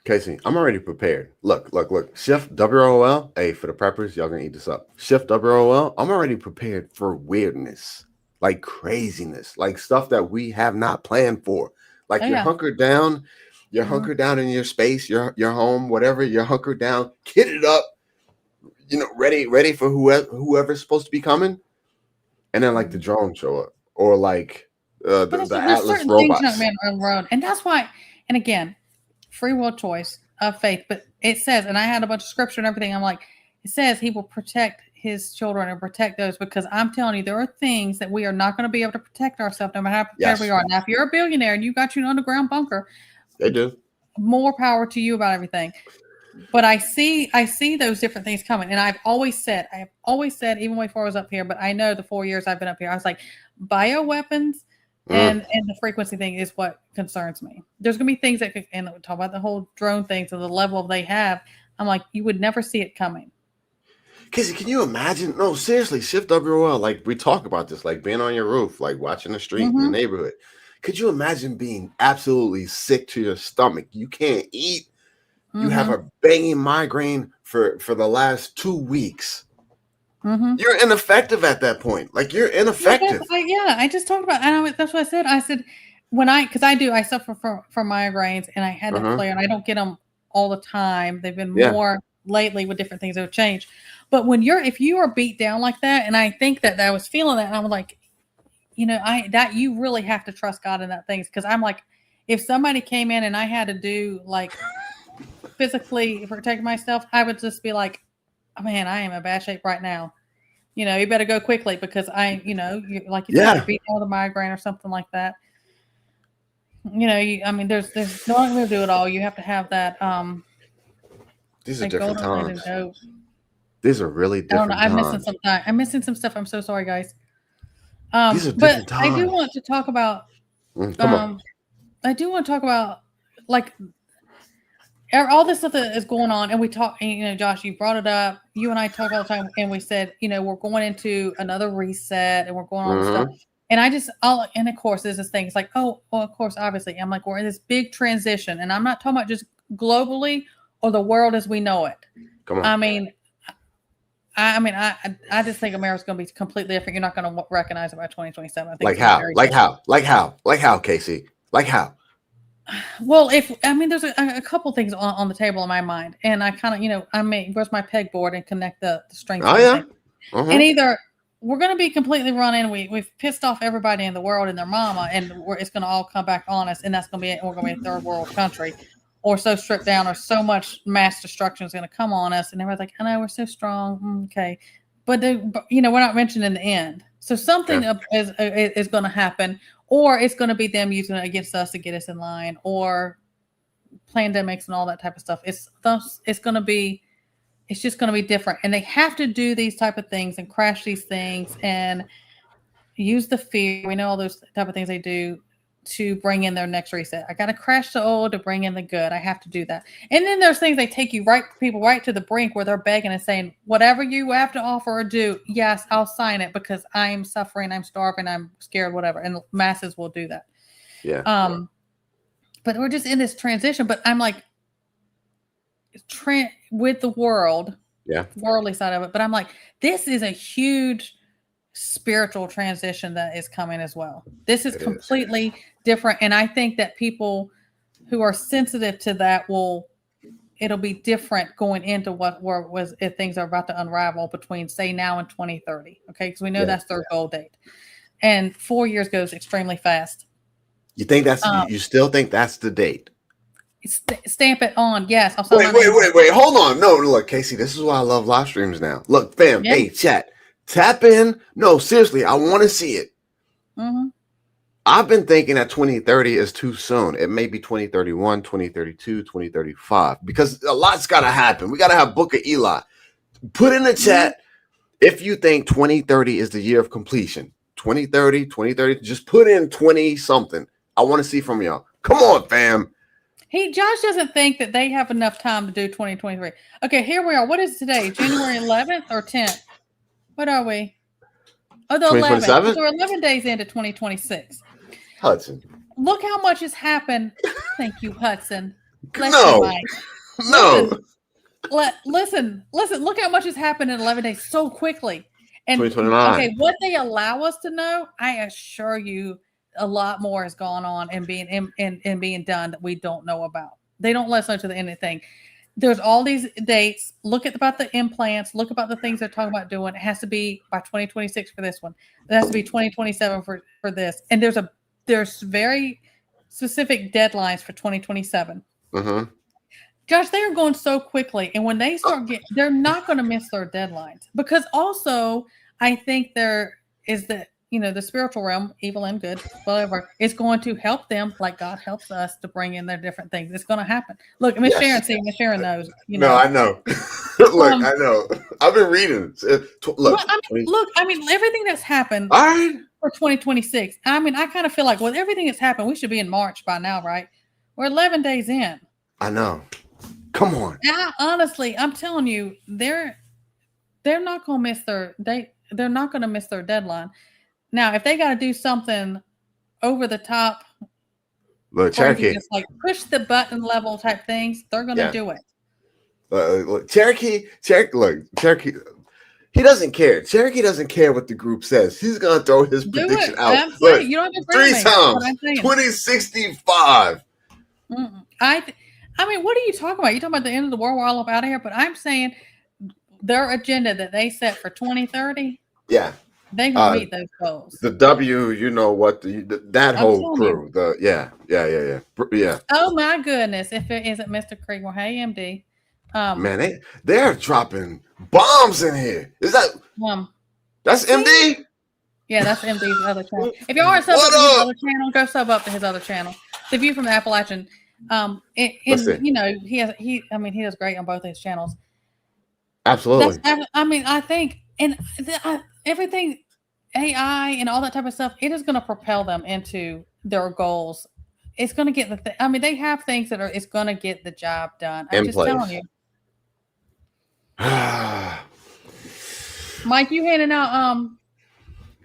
Casey, I'm already prepared. Look. Shift WOL. Hey, for the preppers, y'all gonna eat this up. Shift WOL. I'm already prepared for weirdness, like craziness, like stuff that we have not planned for. Like you're hunkered down. You're hunkered down in your space, your home, whatever. You're hunkered down, kitted up, ready for whoever's supposed to be coming. And then like the drones show up, or like the Atlas robots. And that's why, and again, free will choice of faith. But it says, and I had a bunch of scripture and everything. I'm like, it says he will protect his children and protect those, because I'm telling you, there are things that we are not going to be able to protect ourselves no matter how prepared we are. Now, if you're a billionaire and you got your underground bunker, they do. More power to you about everything. But I see those different things coming. And I have always said, even before I was up here, but I know the 4 years I've been up here, I was like, bioweapons and the frequency thing is what concerns me. There's going to be things that could, and we talk about the whole drone thing to the level they have. I'm like, you would never see it coming. Casey, can you imagine? No, seriously, shift up your world. Like we talk about this, like being on your roof, like watching the street in the neighborhood. Could you imagine being absolutely sick to your stomach? You can't eat. You have a banging migraine for the last 2 weeks. You're ineffective at that point. Like you're ineffective. I just talked about. That's what I said. I said because I suffer from migraines, and I had that flare, and I don't get them all the time. They've been more lately with different things that have changed. But if you are beat down like that, and I think that I was feeling that, and I'm like, you really have to trust God in that things, because I'm like, if somebody came in and I had to do like physically protect myself, I would just be like, oh, man, I am in bad shape right now. You better go quickly, because like you said, you're beating out the migraine or something like that. There's no one going to do it all. You have to have that. These are different times. These are really different times. I'm missing some stuff. I'm so sorry, guys. These are different times. I do want to talk about. I do want to talk about like all this stuff that is going on, and we talk. Josh, you brought it up. You and I talk all the time, and we said, we're going into another reset, and we're going on stuff. And and of course, there's this thing. It's like, oh, well, of course, obviously, I'm like, we're in this big transition, and I'm not talking about just globally or the world as we know it. Come on. I just think America's going to be completely different. You're not going to recognize it by 2027. I think Like how, Casey? Like how? Well, there's a couple things on the table in my mind, and I kind of, where's my pegboard and connect the strings. Oh yeah. And either we're going to be completely run in. We've pissed off everybody in the world and their mama, and it's going to all come back on us, and that's going to be it. We're going to be a third world country, or so stripped down, or so much mass destruction is going to come on us, and everybody's like, I know we're so strong, okay, but we're not mentioning the end. So something is going to happen, or it's going to be them using it against us to get us in line, or pandemics and all that type of stuff. It's just going to be different, and they have to do these type of things and crash these things and use the fear. We know all those type of things they do to bring in their next reset. I got to crash the old to bring in the good. I have to do that. And then there's things they take people right to the brink where they're begging and saying, whatever you have to offer or do, yes, I'll sign it, because I am suffering, I'm starving, I'm scared, whatever. And masses will do that. Yeah. But we're just in this transition. But I'm like, with the worldly side of it. But I'm like, this is a huge spiritual transition that is coming as well. This is completely different, and I think that people who are sensitive to that it'll be different going into if things are about to unravel between, say, now and 2030. Okay, because we know that's their goal date, and 4 years goes extremely fast. You think you still think that's the date? Stamp it on. Yes. Wait. Hold on. No, look, Casey, this is why I love live streams now. Look, fam. Yeah. Hey, chat. Tap in. No, seriously, I want to see it. I've been thinking that 2030 is too soon. It may be 2031, 2032, 2035, because a lot's got to happen. We got to have Book of Eli. Put in the chat if you think 2030 is the year of completion. 2030, just put in 20 something. I want to see from y'all. Come on, fam. Josh doesn't think that they have enough time to do 2023. Okay, here we are. What is today? January 11th or 10th? What are we? Oh, the 11th. So we're 11 days into 2026. Hudson. Look how much has happened. Thank you, Hudson. No. Listen. Look how much has happened in 11 days so quickly. And 2029. Okay, what they allow us to know, I assure you, a lot more has gone on and being done that we don't know about. They don't let us know to the end of the thing. There's all these dates. Look about the implants. Look about the things they're talking about doing. It has to be by 2026 for this one. It has to be 2027 for this. And there's very specific deadlines for 2027. Josh, they are going so quickly, and when they start getting, they're not going to miss their deadlines because also I think there is the the spiritual realm, evil and good, whatever, is going to help them like God helps us to bring in their different things. It's going to happen. Look, Miss Sharon, Miss Sharon knows. No, I know. Look, I know. I've been reading. Look, I mean, everything that's happened. All right. For 2026. I mean, I kind of feel like with everything that's happened, we should be in March by now, right? We're 11 days in. I know. Come on. Honestly, I'm telling you, they're not going to miss they're not going to miss their deadline. Now, if they got to do something over the top, look, Cherokee, just like push the button level type things, they're going to do it. Look, Cherokee. He doesn't care. Cherokee doesn't care what the group says. He's gonna throw his prediction out. Look, you don't have to 3 times. 2065. I mean, what are you talking about? You talking about the end of the world? We're all up out of here. But I'm saying their agenda that they set for 2030. Yeah, they can meet those goals. The W, you know what? That whole crew. Yeah. Oh my goodness! If it isn't Mr. Creekmore, hey MD. Man, they're dropping bombs in here. Is that that's MD? Yeah, that's MD's other channel. If you aren't subbed to his other channel, go sub up to his other channel. The View from the Appalachian. He does great on both his channels. Absolutely. I think everything AI and all that type of stuff, it is going to propel them into their goals. It's going to get they have things that it's going to get the job done. I'm just telling you. Mike, you handing out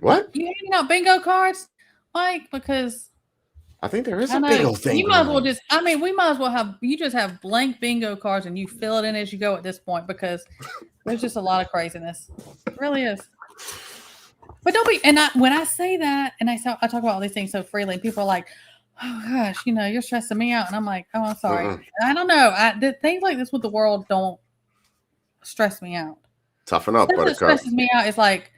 what? You handing out bingo cards, Mike? Because I think there is a bingo thing. You might as well we might as well have blank bingo cards and you fill it in as you go at this point because there's just a lot of craziness. It really is. But don't be. And when I say that, and I talk about all these things so freely, and people are like, "Oh gosh, you're stressing me out," and I'm like, "Oh, I'm sorry." I don't know. The things like this with the world don't stress me out. Toughen up, what stresses me out is like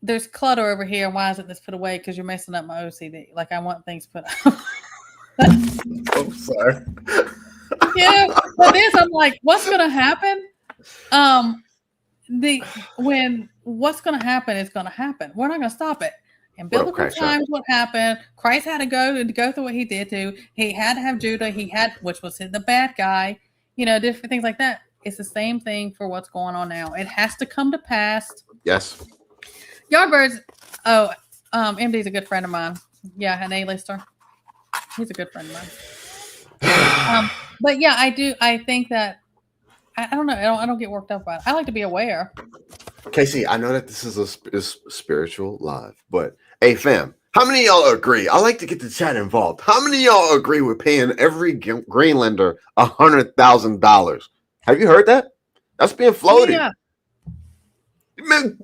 there's clutter over here. Why isn't this put away? Because you're messing up my OCD. Like I want things put up. I'm sorry. Yeah, but this I'm like, what's gonna happen? What's gonna happen is gonna happen. We're not gonna stop it. In biblical times, what happened? Christ had to go through what he did to. He had to have Judah. Which was the bad guy. Different things like that. It's the same thing for what's going on now. It has to come to pass. Yes. Yardbirds. MD's a good friend of mine. Yeah, an A-lister. He's a good friend of mine. But yeah, I do. I think that I don't know. I don't get worked up about it. I like to be aware. Casey, I know that this is a spiritual live, but hey, fam, how many of y'all agree? I like to get the chat involved. How many of y'all agree with paying every Greenlander $100,000? Have you heard that? That's being floated. Yeah. Man,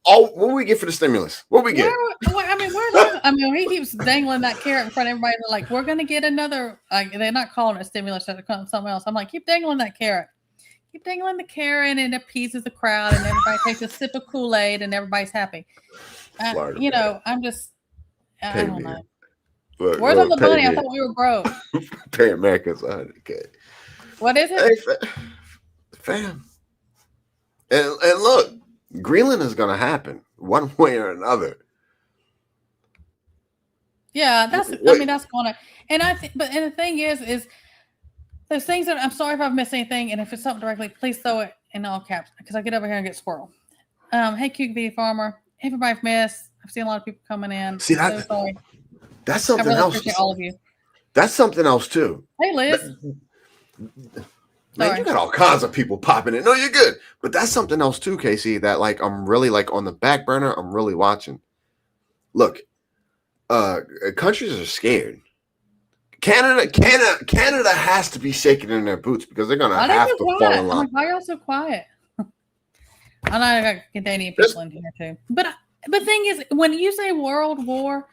what we get for the stimulus? What we get? He keeps dangling that carrot in front of everybody. They're like, we're going to get another. They're not calling it a stimulus. They're calling it something else. I'm like, keep dangling that carrot. Keep dangling the carrot, and it appeases the crowd, and everybody takes a sip of Kool-Aid, and everybody's happy. I'm just, I don't know. Where's all the money? I thought we were broke. Pay Americans $100K. What is it? Hey, fam. And look, Greenland is going to happen one way or another. Yeah, that's going to, and the thing is those things that I'm sorry if I've missed anything, and if it's something directly, please throw it in all caps because I get over here and get squirrel. Hey, QB Farmer, everybody I've missed. I've seen a lot of people coming in. See that? So sorry. That's something else. Appreciate all of you. That's something else too. Hey, Liz. Man, you got all kinds of people popping in. No, you're good. But that's something else too, Casey, that I'm really on the back burner. I'm really watching. Look, countries are scared. Canada has to be shaking in their boots because they're gonna have to fall in line. Why are y'all so quiet? I know I got Canadian people in here too. But the thing is, when you say world war,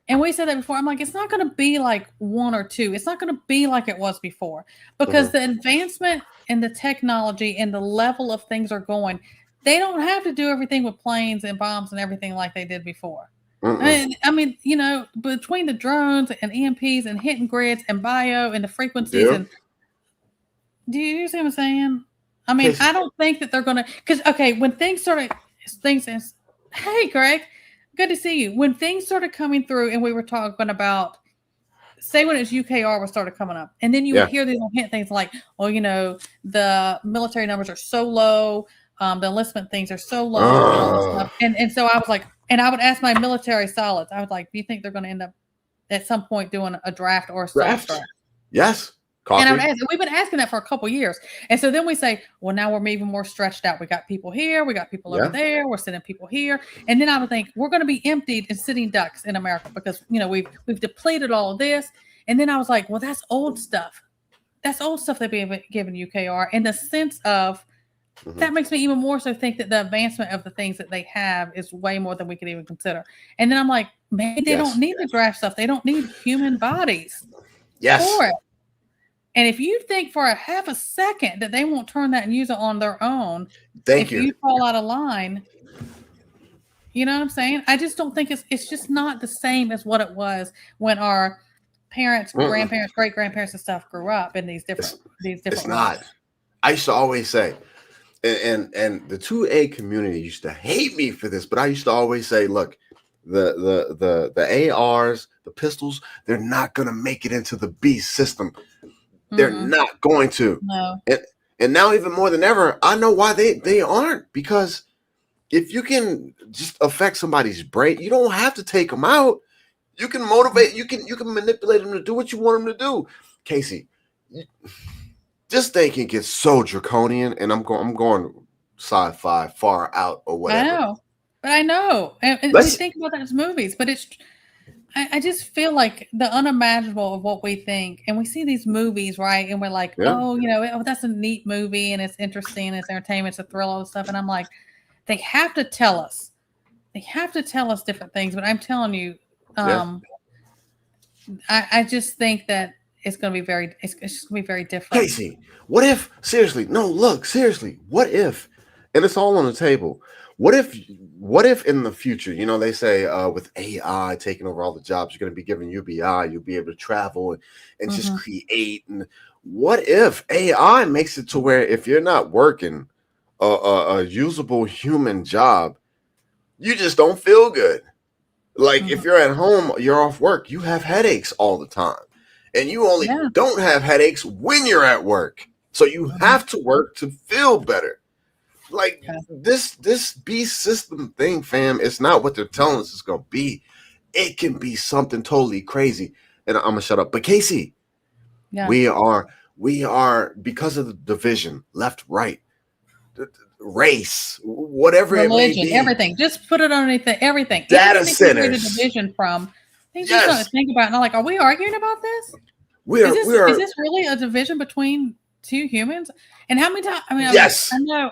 and we said that before, I'm like, it's not going to be like 1 or 2. It's not going to be like it was before because the advancement in the technology and the level of things are going. They don't have to do everything with planes and bombs and everything like they did before. And between the drones and EMPs and hitting grids and bio and the frequencies and Do you see what I'm saying? I mean, Casey. I don't think that they're gonna because when things hey Greg, good to see you. When things started coming through and we were talking about say when it's UKR was started coming up, and then you would hear these little hint things like, oh, the military numbers are so low, the enlistment things are so low, and all this stuff. And so I was like, and I would ask my military solids, I was like, do you think they're going to end up at some point doing a draft or a soft draft? Yes. Coffee. And we've been asking that for a couple years. And so then we say, well, now we're even more stretched out. We got people here. We got people over there. We're sending people here. And then I would think we're going to be emptied and sitting ducks in America because, we've depleted all of this. And then I was like, well, that's old stuff. That's old stuff they've been given UKR in the sense of that makes me even more so think that the advancement of the things that they have is way more than we could even consider. And then I'm like, maybe they don't need the draft stuff. They don't need human bodies for it. And if you think for a half a second that they won't turn that and use it on their own, if you fall out of line, you know what I'm saying? I just don't think it's just not the same as what it was when our parents, grandparents, great grandparents, and stuff grew up in these different. It's not. I used to always say, and the 2A community used to hate me for this, but I used to always say, look, the ARs, the pistols, they're not gonna make it into the beast system. They're not going to. No. And now even more than ever, I know why they aren't. Because if you can just affect somebody's brain, you don't have to take them out. You can motivate. You can manipulate them to do what you want them to do. Casey, this thing can get so draconian, and I'm going sci-fi far out or whatever. I know. And we think about that as movies, but it's. I just feel like the unimaginable of what we think, and we see these movies, right? And we're like, oh, that's a neat movie, and it's interesting, it's entertainment, it's a thrill, all this stuff. And I'm like, they have to tell us different things. But I'm telling you, I just think that it's going to be it's just going to be very different. Casey, what if? Seriously, no, look, seriously, what if? And it's all on the table. What if in the future, they say with AI taking over all the jobs, you're going to be given UBI, you'll be able to travel and just create. And what if AI makes it to where if you're not working a usable human job, you just don't feel good? Like if you're at home, you're off work, you have headaches all the time. And you only don't have headaches when you're at work. So you have to work to feel better. Like this beast system thing, fam, it's not what they're telling us it's gonna be. It can be something totally crazy. And I'm gonna shut up. But Casey, we are because of the division, left, right, race, whatever religion, it may be, everything. Just put it underneath everything. Data centers. The division from things you start to think about. And I'm like, are we arguing about this? Is this really a division between two humans? And how many times? I mean,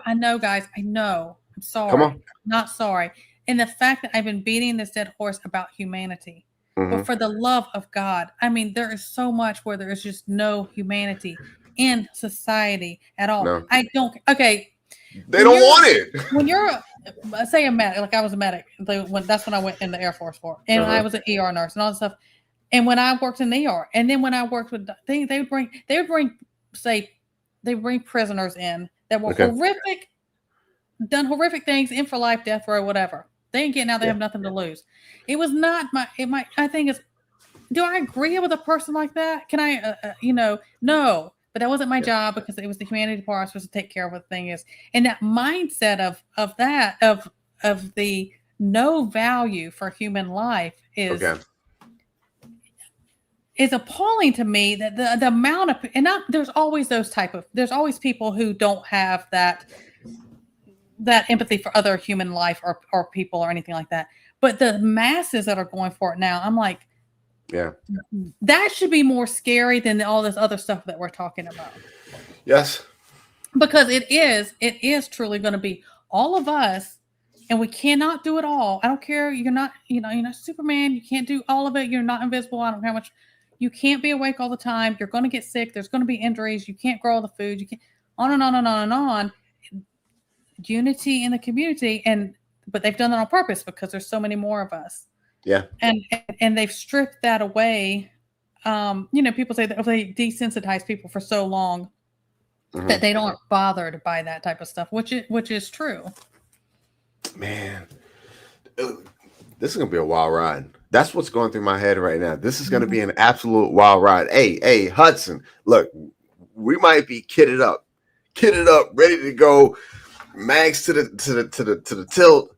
I know, guys. I know. I'm sorry. Come on. Not sorry. And the fact that I've been beating this dead horse about humanity, but for the love of God, I mean, there is so much where there is just no humanity in society at all. No. I don't. Okay. They don't want it. When you're, say, a medic, like I was a medic. That's when I went in the Air Force for, and I was an ER nurse and all this stuff. And when I worked in the ER, and then when I worked with, they would bring prisoners in that were horrific, done horrific things, in for life, death row, whatever. They ain't getting out. They have nothing to lose. It was not I think it's. Do I agree with a person like that? Can I, no. But that wasn't my job because it was the humanity part I was supposed to take care of what the thing is. And that mindset of the no value for human life is appalling to me. That the amount of, and there's always there's always people who don't have that empathy for other human life or people or anything like that. But the masses that are going for it now, I'm like, that should be more scary than all this other stuff that we're talking about. Yes. Because it is truly going to be all of us, and we cannot do it all. I don't care. You're not Superman. You can't do all of it. You're not invisible. I don't care how much. You can't be awake all the time. You're going to get sick. There's going to be injuries. You can't grow all the food. You can't, on and on and on and on. Unity in the community, but they've done that on purpose because there's so many more of us. Yeah. And they've stripped that away. People say that they desensitize people for so long that they don't bothered by that type of stuff, which is true. Man, this is gonna be a wild ride. That's what's going through my head right now. This is gonna be an absolute wild ride. Hey, Hudson, look, we might be kitted up, ready to go, mags to the tilt,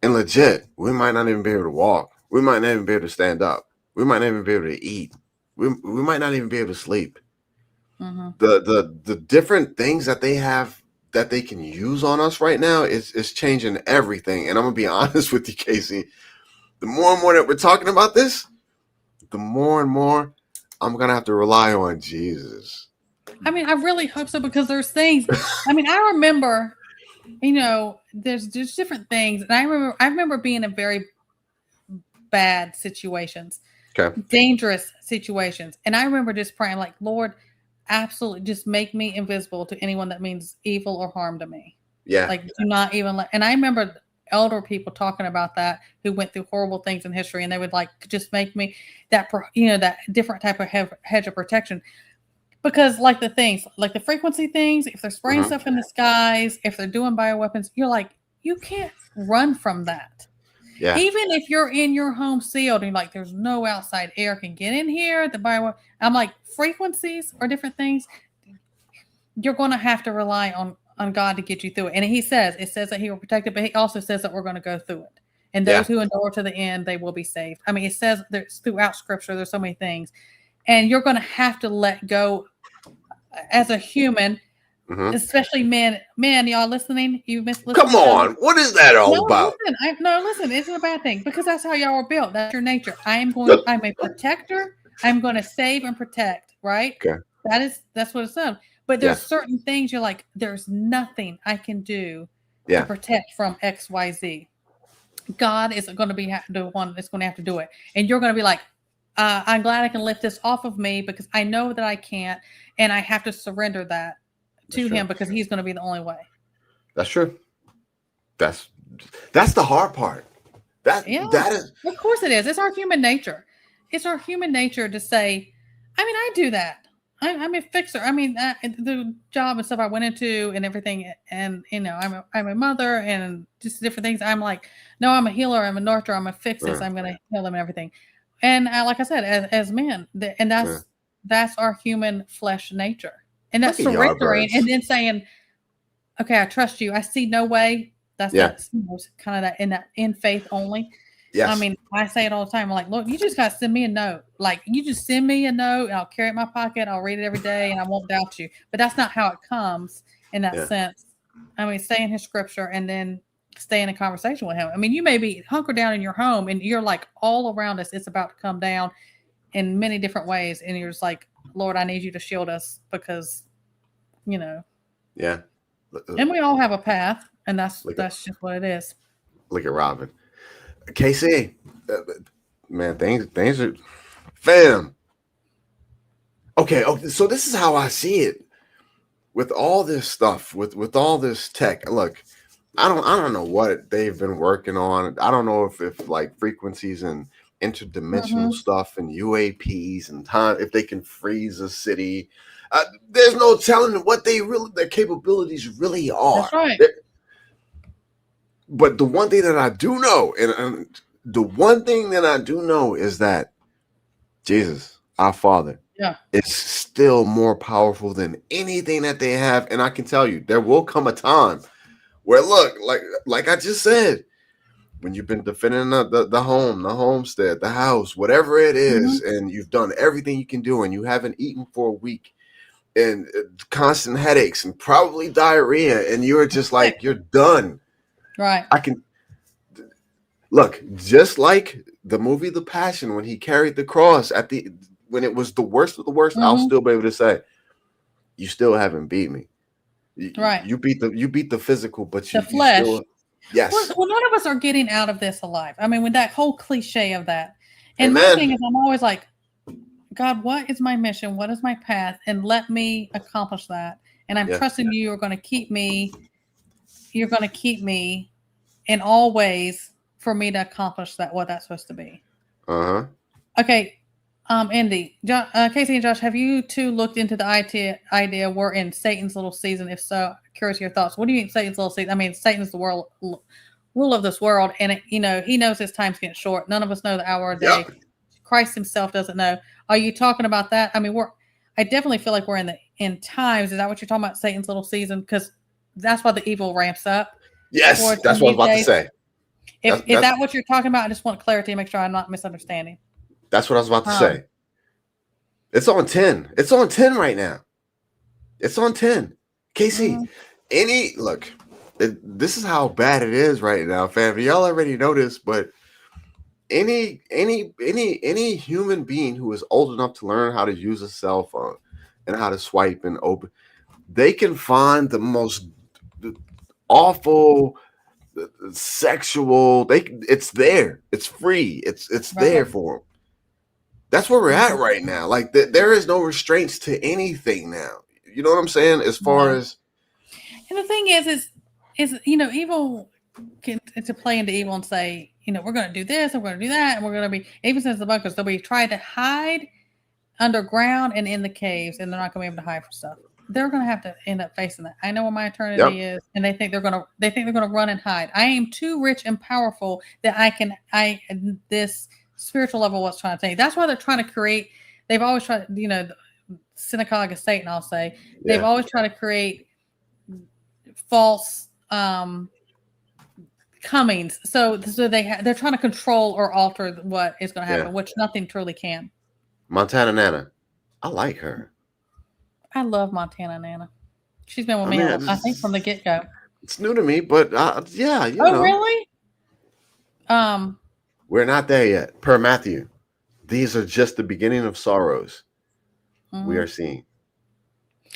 and legit, we might not even be able to walk. We might not even be able to stand up. We might not even be able to eat. We might not even be able to sleep. The different things that they have that they can use on us right now is changing everything. And I'm gonna be honest with you, Casey. The more and more that we're talking about this, the more and more I'm gonna have to rely on Jesus. I mean, I really hope so, because there's things. I mean, I remember, there's different things, and I remember being in very bad situations, dangerous situations, and I remember just praying, like, Lord, absolutely, just make me invisible to anyone that means evil or harm to me. Yeah, like, do not even let. And I remember elder people talking about that, who went through horrible things in history, and they would like just make me that different type of hedge of protection. Because like the things, like the frequency things, if they're spraying stuff in the skies, if they're doing bioweapons, you're like, you can't run from that. Yeah. Even if you're in your home sealed and like there's no outside air can get in here, I'm like, frequencies or different things, you're going to have to rely on God to get you through it. And it says that he will protect it, but he also says that we're going to go through it. And those who endure to the end, they will be saved. I mean, it says there's throughout scripture, there's so many things. And you're going to have to let go as a human, especially men. Man, y'all listening? You listening? Come on, what is that all about? Listen, it's a bad thing, because that's how y'all are built. That's your nature. I'm a protector. I'm going to save and protect. Right? Okay. That's what it says. But there's certain things you're like, there's nothing I can do to protect from X, Y, Z. God is going to be the one that's going to have to do it, and you're going to be like, I'm glad I can lift this off of me, because I know that I can't, and I have to surrender that to him, because he's going to be the only way. That's true. That's the hard part. That is, of course it is. It's our human nature. It's our human nature to say, I mean, I do that. I'm a fixer. I mean, the job and stuff I went into and everything, and I'm a mother and just different things. I'm like, no, I'm a healer. I'm a nurturer. I'm a fix this. I'm going to heal them and everything. And like I said, as men, and that's our human flesh nature, and that's surrendering and then saying, okay, I trust you. I see no way. That's kind of that in faith only. Yes. I mean, I say it all the time. I'm like, look, you just got to send me a note. Like, you just send me a note, and I'll carry it in my pocket. I'll read it every day, and I won't doubt you. But that's not how it comes in that sense. I mean, stay in his scripture and then stay in a conversation with him. I mean, you may be hunkered down in your home, and you're like, all around us, it's about to come down in many different ways. And you're just like, Lord, I need you to shield us, because, Yeah. And we all have a path, and that's just what it is. Look at Robin. KC, man, things are, fam. Okay, so this is how I see it. With all this stuff, with all this tech, look, I don't know what they've been working on. I don't know if like frequencies and interdimensional stuff and UAPs and time, if they can freeze a city. There's no telling what their capabilities really are. That's right. But the one thing that I do know, is that Jesus, our Father, is still more powerful than anything that they have. And I can tell you, there will come a time where, look, like I just said, when you've been defending the home, the homestead, the house, whatever it is, and you've done everything you can do, and you haven't eaten for a week, and constant headaches and probably diarrhea, and you're just like, you're done. Right. I can look, just like the movie The Passion, when he carried the cross when it was the worst of the worst, I'll still be able to say, you still haven't beat me. Right. You beat the physical, but the flesh. You still, yes. Well, none of us are getting out of this alive. I mean, with that whole cliche of that. And my thing is, I'm always like, God, what is my mission? What is my path? And let me accomplish that. And I'm trusting you're going to keep me. You're going to keep me in all ways for me to accomplish what that's supposed to be. Uh-huh. Okay. Indy, Casey and Josh, have you two looked into the idea we're in Satan's little season? If so, curious your thoughts. What do you mean Satan's little season? I mean, Satan's the rule of this world, and he knows his time's getting short. None of us know the hour or day. Yep. Christ himself doesn't know. Are you talking about that? I mean, I definitely feel like we're in the end times. Is that what you're talking about, Satan's little season? Because that's why the evil ramps up. Yes, that's what I was about to say. Is that what you're talking about? I just want clarity to make sure I'm not misunderstanding. That's what I was about to say. It's on 10. It's on 10 right now. It's on 10. Casey, this is how bad it is right now, fam. Y'all already know this, but any human being who is old enough to learn how to use a cell phone and how to swipe and open, they can find the most awful sexual. It's there. It's free. It's right there for them. That's where we're at right now. Like there is no restraints to anything now. You know what I'm saying? As far as, and the thing is evil can to play into evil and say, we're going to do this and we're going to do that and we're going to be, even since the bunkers, they'll be trying to hide underground and in the caves, and they're not going to be able to hide for stuff. They're going to have to end up facing that. I know where my eternity is, and they think they're going to run and hide. I am too rich and powerful that this spiritual level was trying to say. That's why they're trying to create. They've always tried, the synagogue of Satan. I'll say they've always tried to create false comings. So they're trying to control or alter what is going to happen, which nothing truly can. Montana Nana, I like her. I love Montana Nana. She's been with me, I think, from the get-go. It's new to me, but yeah. Really? We're not there yet. Per Matthew, these are just the beginning of sorrows we are seeing.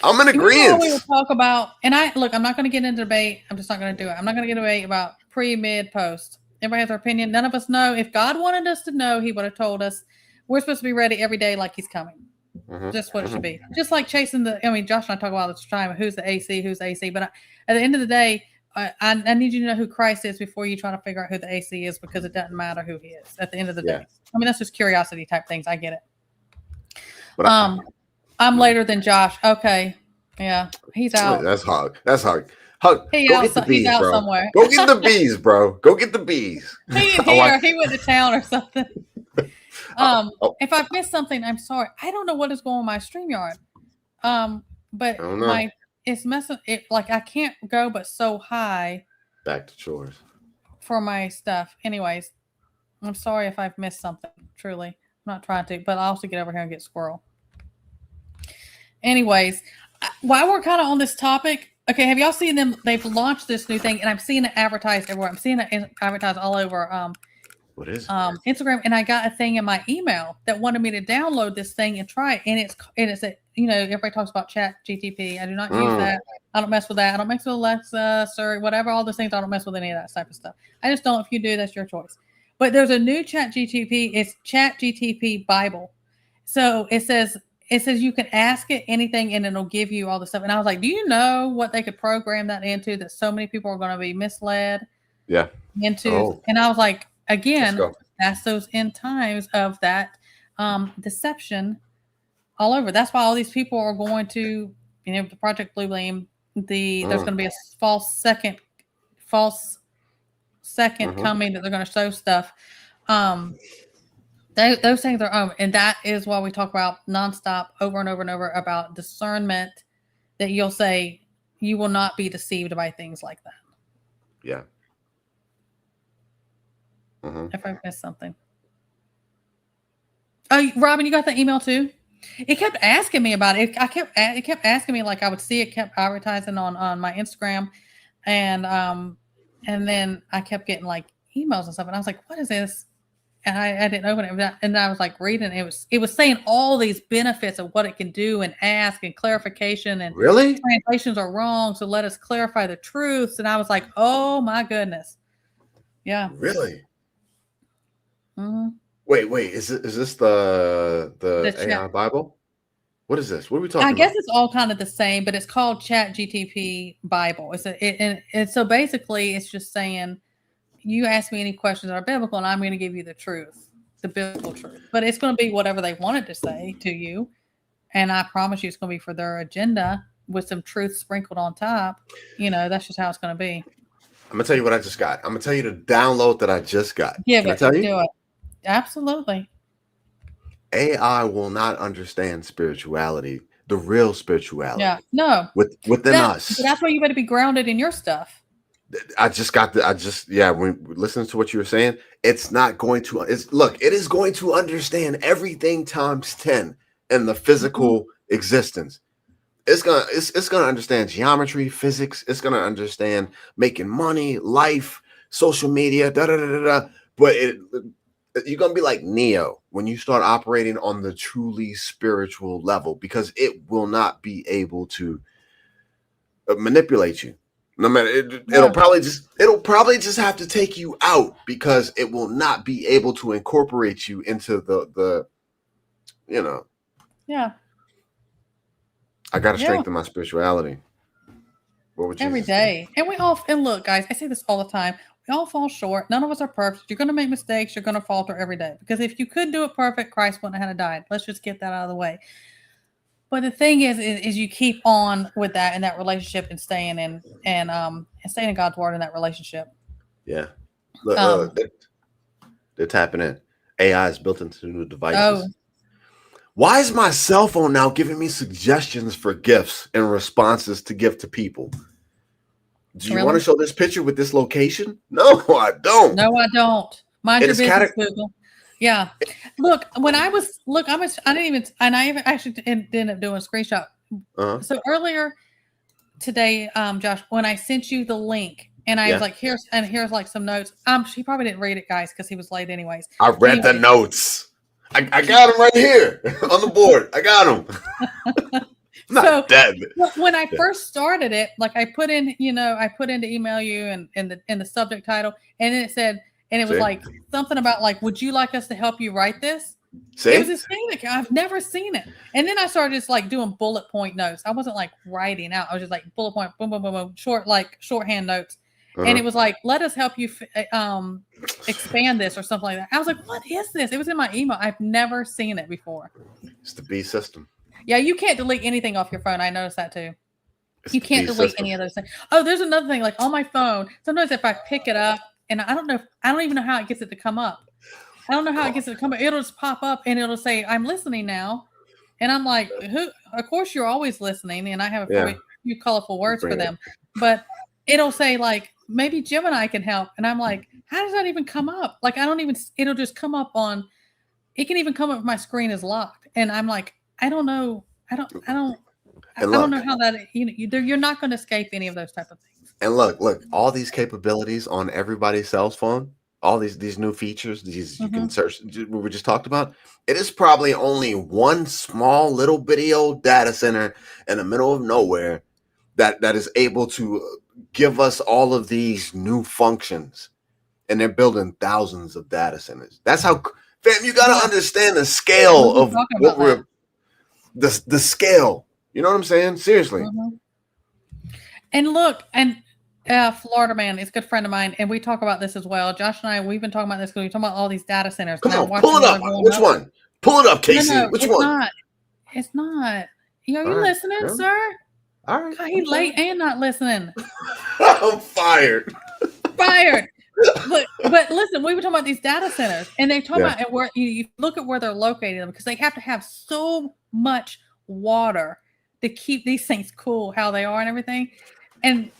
I'm in agreement. We will talk about, and I'm not going to get into debate. I'm just not going to do it. I'm not going to get into debate about pre, mid, post. Everybody has their opinion. None of us know. If God wanted us to know, he would have told us. We're supposed to be ready every day like he's coming. Just what it should be. Just like chasing Josh and I talk about this time, who's the AC. But at the end of the day, I need you to know who Christ is before you try to figure out who the AC is, because it doesn't matter who he is at the end of the day. I mean, that's just curiosity type things. I get it. But I'm later than Josh. Okay. Yeah. He's out. That's hard. Hug. He's out somewhere. Go get the bees, bro. Go get the bees. He didn't hear. He went to town or something. If I've missed something, I'm sorry. I don't know what is going on with my StreamYard. But it's messing it, like I can't go but so high. Back to chores. For my stuff. Anyways, I'm sorry if I've missed something. Truly. I'm not trying to, but I'll also get over here and get squirrel. Anyways, while we're kind of on this topic, okay, have y'all seen them? They've launched this new thing, and I'm seeing it advertised everywhere. I'm seeing it advertised all over what is Instagram, and I got a thing in my email that wanted me to download this thing and try it. And it's a, everybody talks about Chat GTP. I do not use that. I don't mess with that. I don't mess with Alexa, Siri, whatever, all those things. I don't mess with any of that type of stuff. I just don't. If you do, that's your choice. But there's a new Chat GTP. It's Chat GTP Bible. So it says you can ask it anything and it'll give you all the stuff. And I was like, do you know what they could program that into, that so many people are going to be misled into? And I was like, again, that's those end times of that deception all over. That's why all these people are going to, the Project Blue Beam, there's going to be a false second coming that they're going to show stuff. Those things are over. And that is why we talk about nonstop over and over and over about discernment, that you'll say you will not be deceived by things like that. Yeah. If I missed something. Oh, Robin, you got that email too? It kept asking me about it. It kept asking me, like I would see it kept advertising on my Instagram, and then I kept getting like emails and stuff, and I was like, what is this? And I didn't open it, and I was like reading. It was saying all these benefits of what it can do, and ask, and clarification, and really translations are wrong, so let us clarify the truths. And I was like, oh my goodness, yeah, really. Mm-hmm. Wait, is this the AI Bible? What is this? What are we talking about? I guess it's all kind of the same, but it's called Chat GTP Bible. And so basically it's just saying, you ask me any questions that are biblical and I'm going to give you the truth. the biblical truth. But it's going to be whatever they wanted to say to you. And I promise you it's going to be for their agenda with some truth sprinkled on top. That's just how it's going to be. I'm going to tell you what I just got. I'm going to tell you the download that I just got. Can I tell you? Do it. Absolutely. AI will not understand spirituality, the real spirituality. Yeah. No. Within us. That's why you better be grounded in your stuff. When listening to what you were saying, it's not going to, it is going to understand everything times 10 in the physical existence. It's gonna understand geometry, physics. It's gonna understand making money, life, social media, But you're gonna be like Neo when you start operating on the truly spiritual level, because it will not be able to manipulate you. No matter it'll probably just have to take you out, because it will not be able to incorporate you into the. Yeah. I got to strengthen my spirituality. What would you every day? And look, guys, I say this all the time. We all fall short. None of us are perfect. You're going to make mistakes. You're going to falter every day. Because if you could do it perfect, Christ wouldn't have had to die. Let's just get that out of the way. But the thing is you keep on with that in that relationship and staying in staying in God's word in that relationship. Yeah. Look, they're tapping in. AI is built into new devices. Why is my cell phone now giving me suggestions for gifts and responses to give to people? Do you want to show this picture with this location? No, I don't. No, I don't. Mind your business, Google. Yeah. Look, I actually ended up doing a screenshot. So earlier today, Josh, when I sent you the link and I was like, here's like some notes. He probably didn't read it, guys, because he was late anyways. I read the notes. I got them right here on the board. I got them. Not dead. When I first started it, like I put in to email you and in the subject title, and then it said, and it was like something about like, would you like us to help you write this? It was this thing that I've never seen it. And then I started just like doing bullet point notes. I wasn't like writing out. I was just like bullet point, boom, boom, boom, boom, shorthand notes. And it was like, let us help you expand this or something like that. I was like, what is this? It was in my email. I've never seen it before. It's the B system. Yeah, you can't delete anything off your phone. I noticed that too. You can't delete any of those things. Oh, there's another thing. Like on my phone, sometimes if I pick it up, and I don't even know how it gets it to come up. I don't know how it gets it to come up. It'll just pop up and it'll say, I'm listening now. And I'm like, of course you're always listening. And I have a few colorful words for them. But it'll say like, maybe Gemini can help. And I'm like, how does that even come up? Like, it'll just come up it can even come up if my screen is locked. And I'm like, I don't know. I don't know how that, you're not going to escape any of those type of things. And look, all these capabilities on everybody's cell phone, all these new features, you can search, what we just talked about. It is probably only one small little video data center in the middle of nowhere that is able to give us all of these new functions. And they're building thousands of data centers. That's how, fam, you got to understand the scale of what we're, the scale. You know what I'm saying? Seriously. And look, and Florida Man is a good friend of mine, and we talk about this as well. Josh and I, we've been talking about this because we talk about all these data centers. Come on, pull it up. Which one? Pull it up, Casey. Which one? It's not. Are you listening, sir? All right. God, he's late and not listening. I'm fired. Fired. But listen, we were talking about these data centers, and they talk about where you look at where they're located, because they have to have so much water to keep these things cool, how they are and everything. And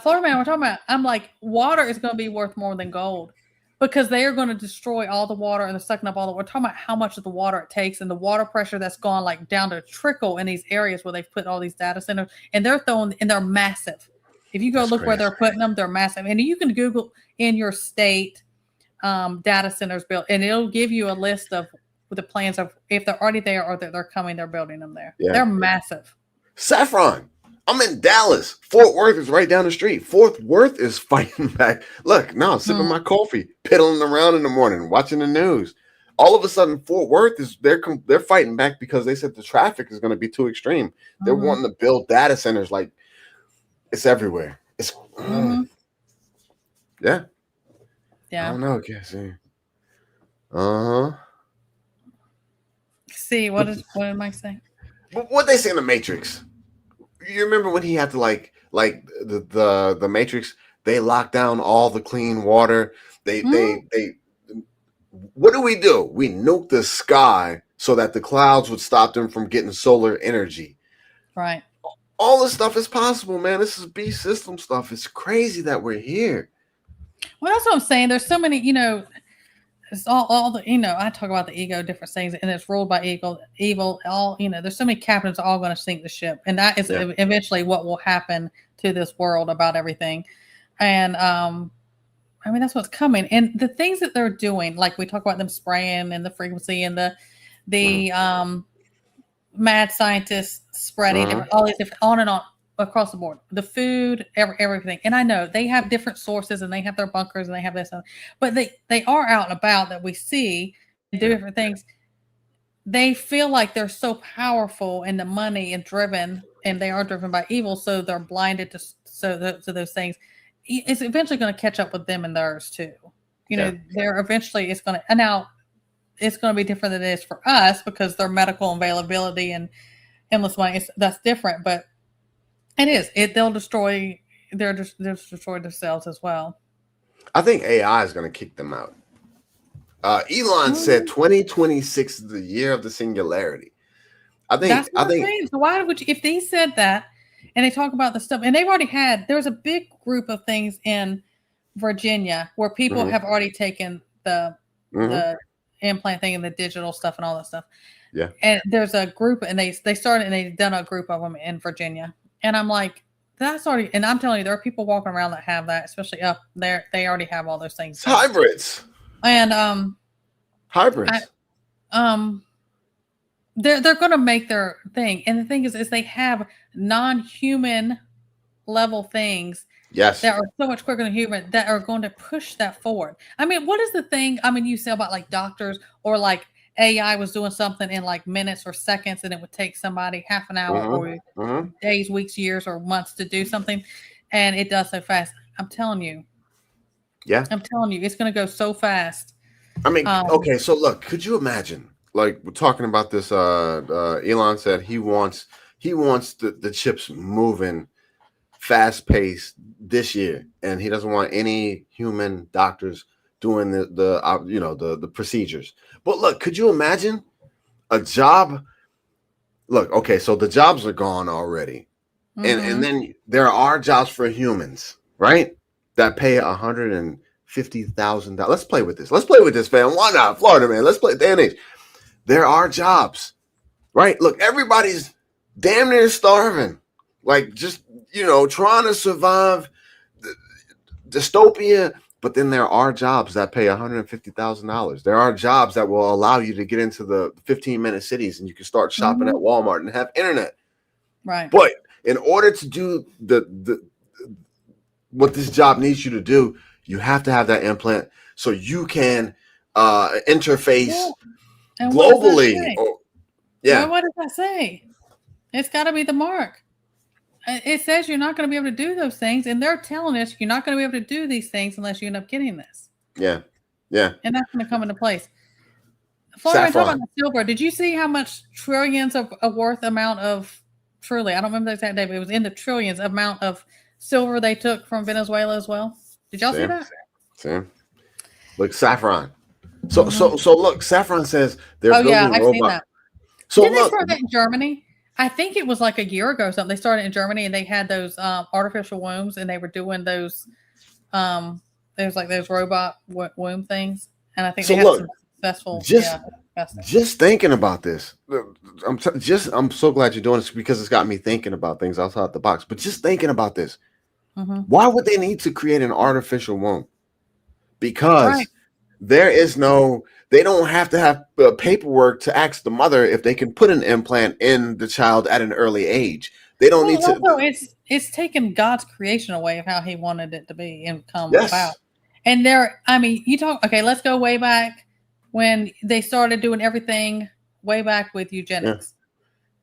Florida Man, we're talking about, I'm like, water is going to be worth more than gold, because they are going to destroy all the water and they're sucking up all the water. We're talking about how much of the water it takes and the water pressure that's gone like down to trickle in these areas where they've put all these data centers, and they're massive. If you go look where they're putting them, they're massive. And you can Google in your state data centers built, and it'll give you a list of the plans of if they're already there or they're coming, they're building them there. Yeah. They're massive. Saffron, I'm in Dallas. Fort Worth is right down the street. Fort Worth is fighting back. Look, now I'm sipping my coffee, piddling around in the morning, watching the news. All of a sudden, Fort Worth they're fighting back because they said the traffic is going to be too extreme. They're wanting to build data centers like it's everywhere. It's yeah. I don't know, Cassie. Uh-huh. See, what am I saying? What they say in the Matrix? You remember when he had to like the Matrix? They locked down all the clean water. They. What do? We nuke the sky so that the clouds would stop them from getting solar energy. Right. All this stuff is possible, man. This is beast system stuff. It's crazy that we're here. Well, that's what I'm saying. There's so many, it's all the, I talk about the ego, different things, and it's ruled by evil, all, there's so many captains all going to sink the ship. And that is eventually what will happen to this world about everything. And, I mean, that's what's coming. And the things that they're doing, like we talk about them spraying and the frequency and the mad scientists spreading all these different, on and on across the board, the food, everything. And I know they have different sources and they have their bunkers and they have this, but they are out and about that we see and do different things. They feel like they're so powerful and the money and driven, and they are driven by evil. So they're blinded to those things. It's eventually going to catch up with them and theirs too. They're eventually it's going to be different than it is for us because their medical availability and endless money that's different. But they'll destroy themselves as well. I think AI is going to kick them out. Elon said 2026 is the year of the singularity. I think. So why would you? If they said that, and they talk about the stuff, and they've already there was a big group of things in Virginia where people have already taken the implant thing and the digital stuff and all that stuff. Yeah. And there's a group, and they started, and they've done a group of them in Virginia. And I'm like, that's already, and I'm telling you, there are people walking around that have that, especially up there. They already have all those things. It's hybrids. And hybrids. They're going to make their thing. And the thing is they have non-human level things that are so much quicker than human that are going to push that forward. I mean, what is the thing? I mean, you say about like doctors or like AI was doing something in like minutes or seconds, and it would take somebody half an hour or days, weeks, years, or months to do something. And it does so fast. I'm telling you. Yeah. I'm telling you, it's going to go so fast. I mean, okay. So look, could you imagine? Like we're talking about this. Elon said he wants the chips moving fast paced this year, and he doesn't want any human doctors doing the procedures. But look, could you imagine a job? Look, okay, so the jobs are gone already, and then there are jobs for humans, right? That pay $150,000. Let's play with this. Let's play with this, fam. Why not, Florida, man? Let's play day and age. There are jobs, right? Look, everybody's damn near starving, like just trying to survive dystopia. But then there are jobs that pay $150,000. There are jobs that will allow you to get into the 15-minute cities, and you can start shopping at Walmart and have internet. Right. But in order to do what this job needs you to do, you have to have that implant so you can interface globally. What does that say? It's got to be the mark. It says you're not going to be able to do those things, and they're telling us you're not going to be able to do these things unless you end up getting this. Yeah. And that's going to come into place. Florida, talking about the silver. Did you see how much trillions of worth amount of truly? I don't remember the exact day, but it was in the trillions amount of silver they took from Venezuela as well. Did y'all see that? Sam. Look, Saffron. So look, Saffron says they're building I've robot. seen that. So Didn't they start that in Germany? I think it was like a year ago or something. They started in Germany, and they had those artificial wombs, and they were doing those. There's like those robot womb things, and I think they had some successful. Just thinking about this, I'm so glad you're doing this because it's got me thinking about things outside the box. But just thinking about this, why would they need to create an artificial womb? Because there is no. They don't have to have paperwork to ask the mother if they can put an implant in the child at an early age. They don't need to. It's taken God's creation away of how He wanted it to be and come about. And let's go way back when they started doing everything way back with eugenics,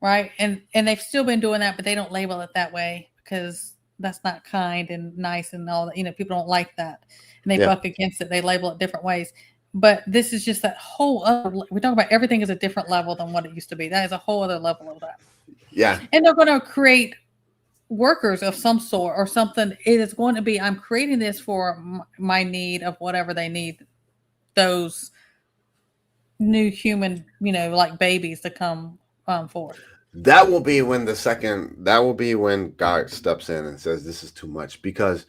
right? And they've still been doing that, but they don't label it that way because that's not kind and nice and all that. People don't like that, and they buck against it. They label it different ways. But this is just that whole other. We talk about everything is a different level than what it used to be. That is a whole other level of that. Yeah. And they're going to create workers of some sort or something. It is going to be, I'm creating this for my need of whatever they need, those new human, like babies to come forth. That will be when God steps in and says, this is too much. Because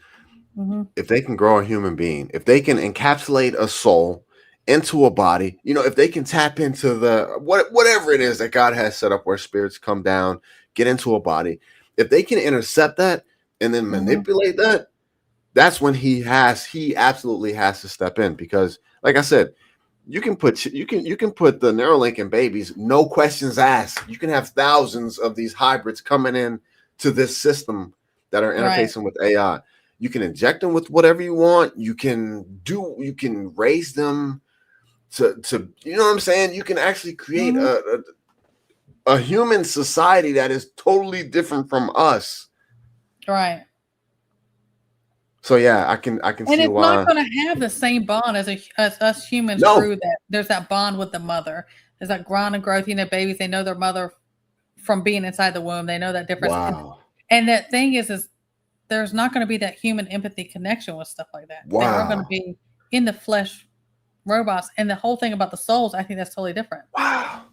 if they can grow a human being, if they can encapsulate a soul into a body, if they can tap into whatever it is that God has set up where spirits come down, get into a body, if they can intercept that and then manipulate that, that's when he absolutely has to step in. Because like I said, you can put the Neuralink in babies, no questions asked. You can have thousands of these hybrids coming in to this system that are interfacing with AI. You can inject them with whatever you want. You can raise them to you know what I'm saying? You can actually create a human society that is totally different from us. Right. So yeah, I can see why. And it's not going to have the same bond as us humans. No. Through that, there's that bond with the mother. There's that ground and growth. Babies, they know their mother from being inside the womb. They know that difference. Wow. And that thing is there's not going to be that human empathy connection with stuff like that. Wow. They are going to be in the flesh robots. And the whole thing about the souls, I think that's totally different. Wow.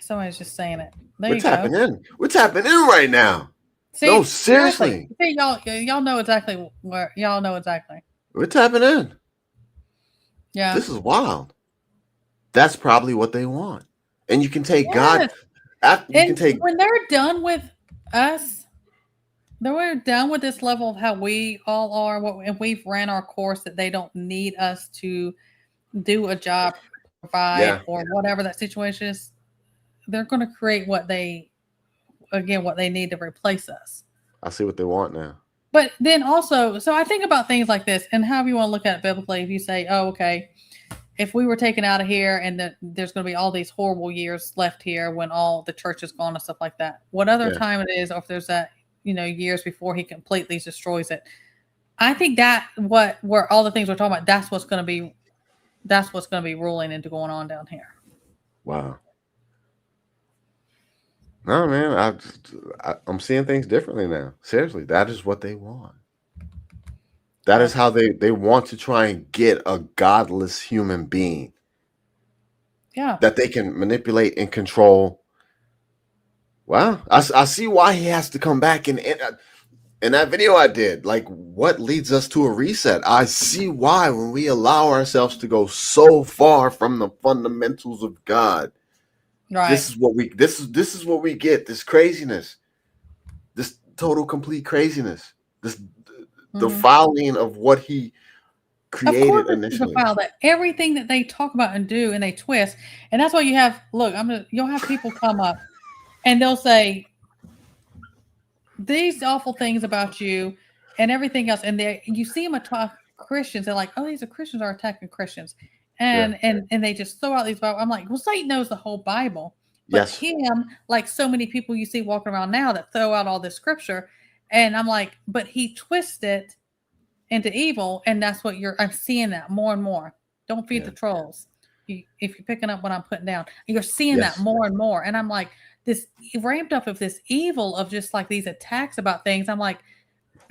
Somebody's just saying it. We're tapping in. We're tapping in right now. See, no, seriously. See, y'all know exactly where y'all know exactly. We're tapping in. Yeah. This is wild. That's probably what they want. And you can take God. When they're done with us, they're done with this level of how we all are, and we've ran our course, that they don't need us to do a job, provide, or whatever that situation is. They're going to create what they need to replace us. I see what they want now. But then also, so I think about things like this, and however you want to look at it biblically. If you say, oh, okay, if we were taken out of here and there's going to be all these horrible years left here when all the church is gone and stuff like that, what other time it is, or if there's that, years before he completely destroys it. I think that where all the things we're talking about, that's what's going to be ruling into going on down here. Wow. No, man, I'm seeing things differently now. Seriously, that is what they want. That is how they want to try and get a godless human being. Yeah. That they can manipulate and control. Wow. I see why he has to come back in that video I did. Like, what leads us to a reset? I see why when we allow ourselves to go so far from the fundamentals of God. Right. This is what we get. This craziness, this total complete craziness, this defiling of what he created. Of course, initially. That everything that they talk about and do, and they twist, and that's why you have. Look, you'll have people come up, and they'll say these awful things about you, and everything else, and you see them attack Christians. They're like, oh, these Christians are attacking Christians. And they just throw out these Bible. I'm like, well, Satan knows the whole Bible. But him, like so many people you see walking around now that throw out all this scripture. And I'm like, but he twists it into evil. And that's what I'm seeing that more and more. Don't feed the trolls. If you're picking up what I'm putting down, you're seeing that more and more. And I'm like, this ramped up of this evil of just like these attacks about things. I'm like,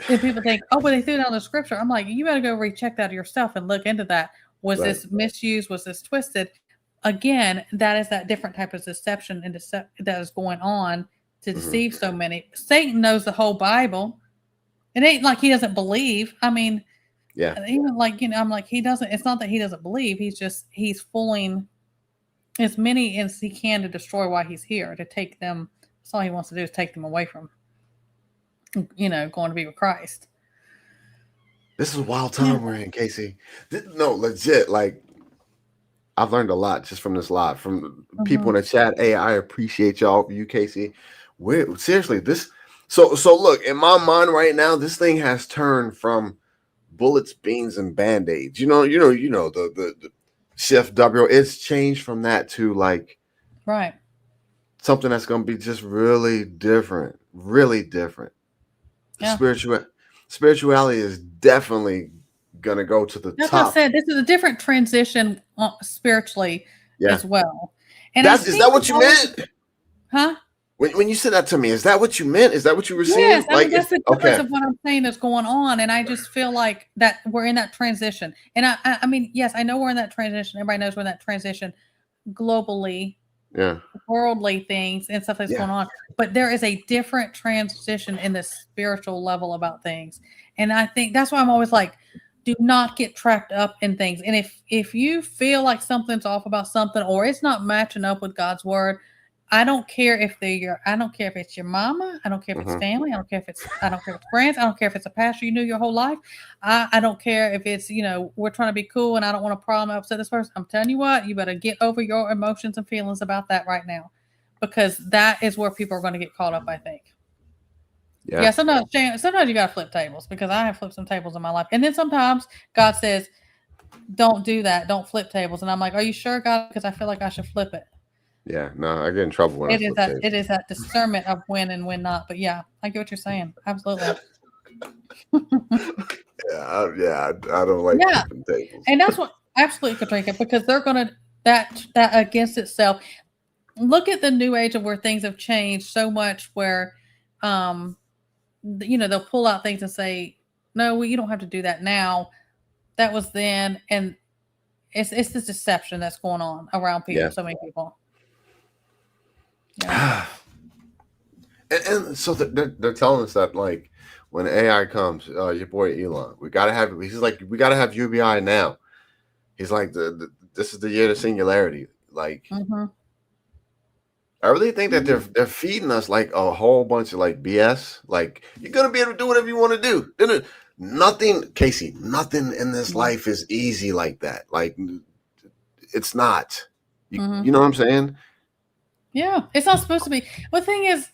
and people think, oh, but they threw down the scripture. I'm like, you better go recheck that yourself and look into that. Was this misused? Was this twisted? Again, that is that different type of deception and that is going on to deceive so many. Satan knows the whole Bible. It ain't like he doesn't believe. I mean, even like, I'm like, he doesn't, it's not that he doesn't believe. He's fooling as many as he can to destroy why he's here, to take them. That's all he wants to do is take them away from, going to be with Christ. This is a wild time we're in, Casey. No, legit. Like, I've learned a lot just from this live, from people in the chat. Hey, I appreciate y'all, you, Casey. Seriously, this. So look, in my mind right now, this thing has turned from bullets, beans, and band-aids. The Chef W. It's changed from that to like, something that's going to be just really different, really different. Yeah. Spirituality is definitely gonna go to the That's top. what I said. This is a different transition spiritually as well. And is that what you meant? Huh? When you said that to me, is that what you meant? Is that what you were saying? Yes, I mean, that's the difference of what I'm saying is going on. And I just feel like that we're in that transition. And I mean, yes, I know we're in that transition. Everybody knows we're in that transition globally, worldly things and stuff that's going on. But there is a different transition in the spiritual level about things. And I think that's why I'm always like, do not get trapped up in things. And if you feel like something's off about something or it's not matching up with God's word, I don't care if I don't care if it's your mama. I don't care if it's family. I don't care if it's friends. I don't care if it's a pastor you knew your whole life. I don't care if it's, we're trying to be cool and I don't want to problem upset this person. I'm telling you what, you better get over your emotions and feelings about that right now, because that is where people are going to get caught up, I think. Yeah. Sometimes you got to flip tables, because I have flipped some tables in my life. And then sometimes God says, don't do that. Don't flip tables. And I'm like, are you sure, God? Because I feel like I should flip it. Yeah, no, I get in trouble when it is that discernment of when and when not. But yeah, I get what you're saying. Absolutely. I don't like tables. And that's what absolutely, Katrina, because they're gonna that against itself. Look at the new age of where things have changed so much, where they'll pull out things and say, no, you don't have to do that now. That was then, and it's this deception that's going on around people, so many people. Yeah. and so they're telling us that, like, when AI comes, your boy Elon, we gotta have UBI now. He's like, this is the year of singularity. Like, I really think that they're feeding us like a whole bunch of like BS. Like, you're gonna be able to do whatever you want to do. Nothing, Casey. Nothing in this life is easy like that. Like, it's not. You know what I'm saying? Yeah, it's not supposed to be. Well, the thing is,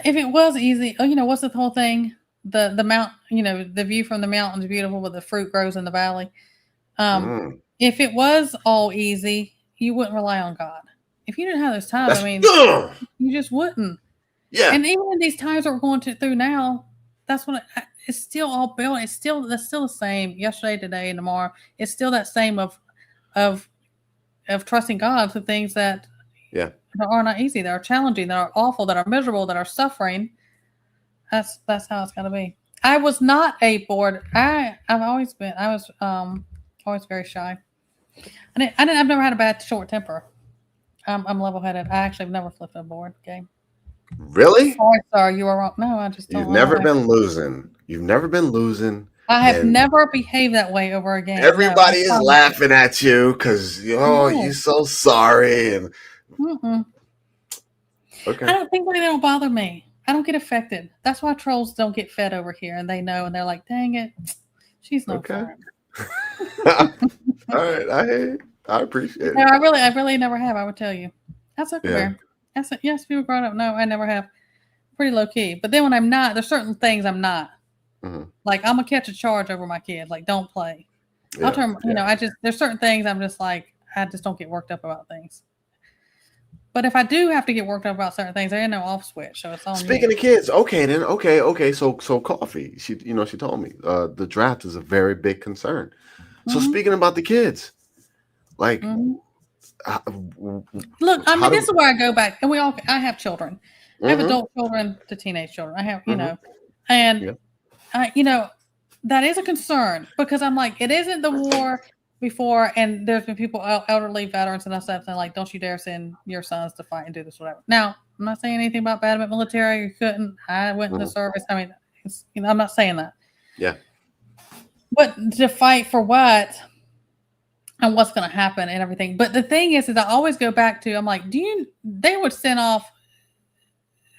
if it was easy, what's the whole thing? The mount, the view from the mountain is beautiful, but the fruit grows in the valley. If it was all easy, you wouldn't rely on God. If you didn't have those times, you just wouldn't. Yeah. And even in these times that we're going through now, that's when it's still all built. That's still the same. Yesterday, today, and tomorrow. It's still that same of trusting God for things that are not easy, that are challenging, that are awful, that are miserable, that are suffering. That's how it's got to be. I was not a board. I was always very shy. I've never had a bad short temper. I'm level-headed. I actually have never flipped a board game. Really? Sorry, sir, you were wrong. No, I just don't. You've never been losing. You've never been losing. I have never behaved that way over a game. Everybody is laughing at you because you're so sorry and. Okay. I don't think they don't bother me. I don't get affected. That's why trolls don't get fed over here, and they know, and they're like, "Dang it, she's no fun." All right, I appreciate it. No, I really never have. I would tell you. That's okay. Yeah. That's it. Yes, people growing up. No, I never have. Pretty low key. But then when I'm not, there's certain things I'm not. Like, I'm gonna catch a charge over my kids. Like, don't play. I'll turn. There's certain things I'm just like, I just don't get worked up about things. But if I do have to get worked up about certain things, there ain't no off switch. So it's on. Speaking of kids, okay then, okay. So Coffee, she told me the draft is a very big concern. So speaking about the kids, like, look, I mean, this is where I go back, and I have children. I have adult children to teenage children. I have, and that is a concern, because I'm like, it isn't the war before, and there's been people, elderly veterans and stuff, saying like, don't you dare send your sons to fight and do this, whatever. Now, I'm not saying anything about bad about military. You couldn't. I went in the service. I mean, I'm not saying that. Yeah. But to fight for what and what's going to happen and everything. But the thing is I always go back to, I'm like, they would send off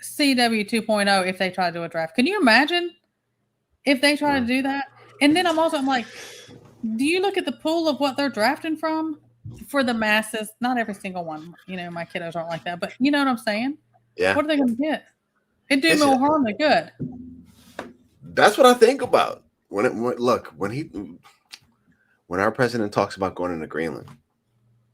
CW 2.0 if they try to do a draft. Can you imagine if they try to do that? And then I'm like, do you look at the pool of what they're drafting from for the masses? Not every single one. My kiddos aren't like that, but you know what I'm saying? Yeah. What are they going to get? It do more harm than good. That's what I think about. When our president talks about going into Greenland,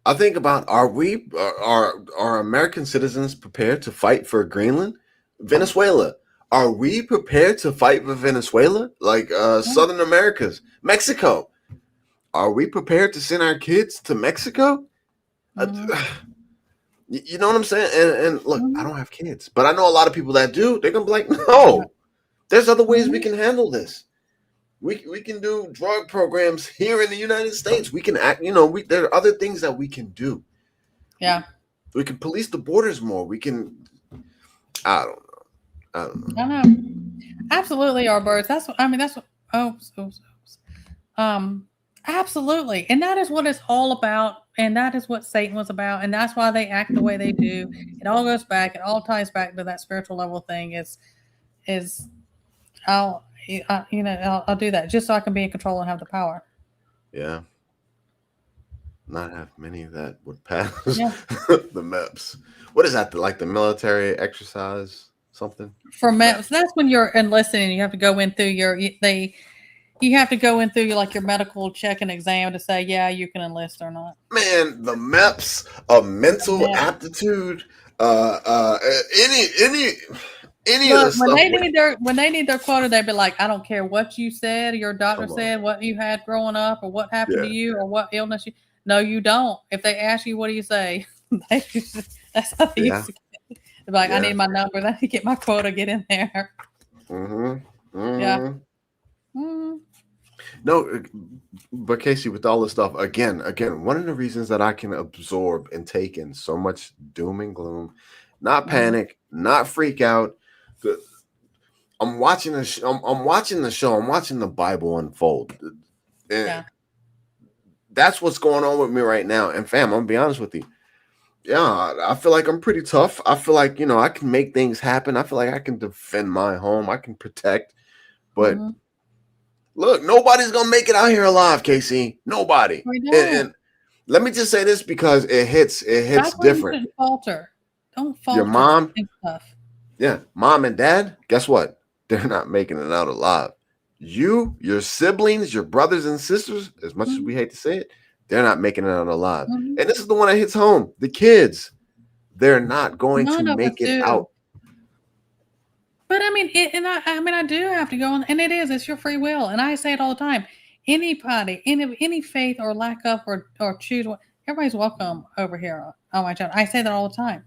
I think about, are American citizens prepared to fight for Greenland? Venezuela, Are we prepared to fight with Venezuela? Like Southern Americas, Mexico. Are we prepared to send our kids to Mexico? Mhm. You know what I'm saying? And look, I Mhm. don't have kids, but I know a lot of people that do. They're gonna be like, no, there's other ways we Mhm. can handle this. We can do drug programs here in the United States. We can act, there are other things that we can do. Yeah. We can police the borders more. We can, I don't know. I don't know. I know. Absolutely are birds. That's what I mean. That's what. Oh, um, absolutely, and that is what it's all about, and that is what Satan was about, and that's why they act the way they do. It all goes back. It all ties back to that spiritual level thing. Is I'll do that just so I can be in control and have the power. Yeah. Not have many that would pass Yeah. the MEPS. What is that? Like the military exercise something? For MEPS, that's when you're enlisting and you have to go in through you have to go in through like your medical check and exam to say yeah you can enlist or not. Man, the MEPS of mental Yeah. aptitude, any of the Look, stuff. when they need their quota, they'd be like, I don't care what you said, or your doctor Come on, said, what you had growing up, or what happened to yeah, you, or what illness you. No, you don't. If they ask you, what do you say? That's how they used yeah, to. They're like, I yeah. need my numbers. I need to get my quota. Get in there. Mm-hmm. Yeah. Mm-hmm. Mm, No, but Casey, with all this stuff, again, one of the reasons that I can absorb and take in so much doom and gloom, not mm, panic, not freak out. the- I'm watching the I'm watching the show. I'm watching the Bible unfold. And yeah. that's what's going on with me right now. And fam, I'm gonna be honest with you. Yeah, I feel like I'm pretty tough. I feel like, I can make things happen. I feel like I can defend my home. I can protect. But Mm-hmm. look, nobody's gonna make it out here alive, Casey. Nobody. We And don't. let me just say this because it hits That's why you different. shouldn't falter. Don't Your falter mom, and stuff. yeah, mom and dad, guess what? They're not making it out alive. You, your siblings, your brothers and sisters, as much as Mm-hmm. we hate to say it, they're not making it out alive. Mm-hmm. And this is the one that hits home. The kids, they're not going to None of us make it do. out. But I mean, I mean, I do have to go on, and it's your free will, and I say it all the time. Anybody, any faith or lack of, or choose what, everybody's welcome over here on my channel. I say that all the time,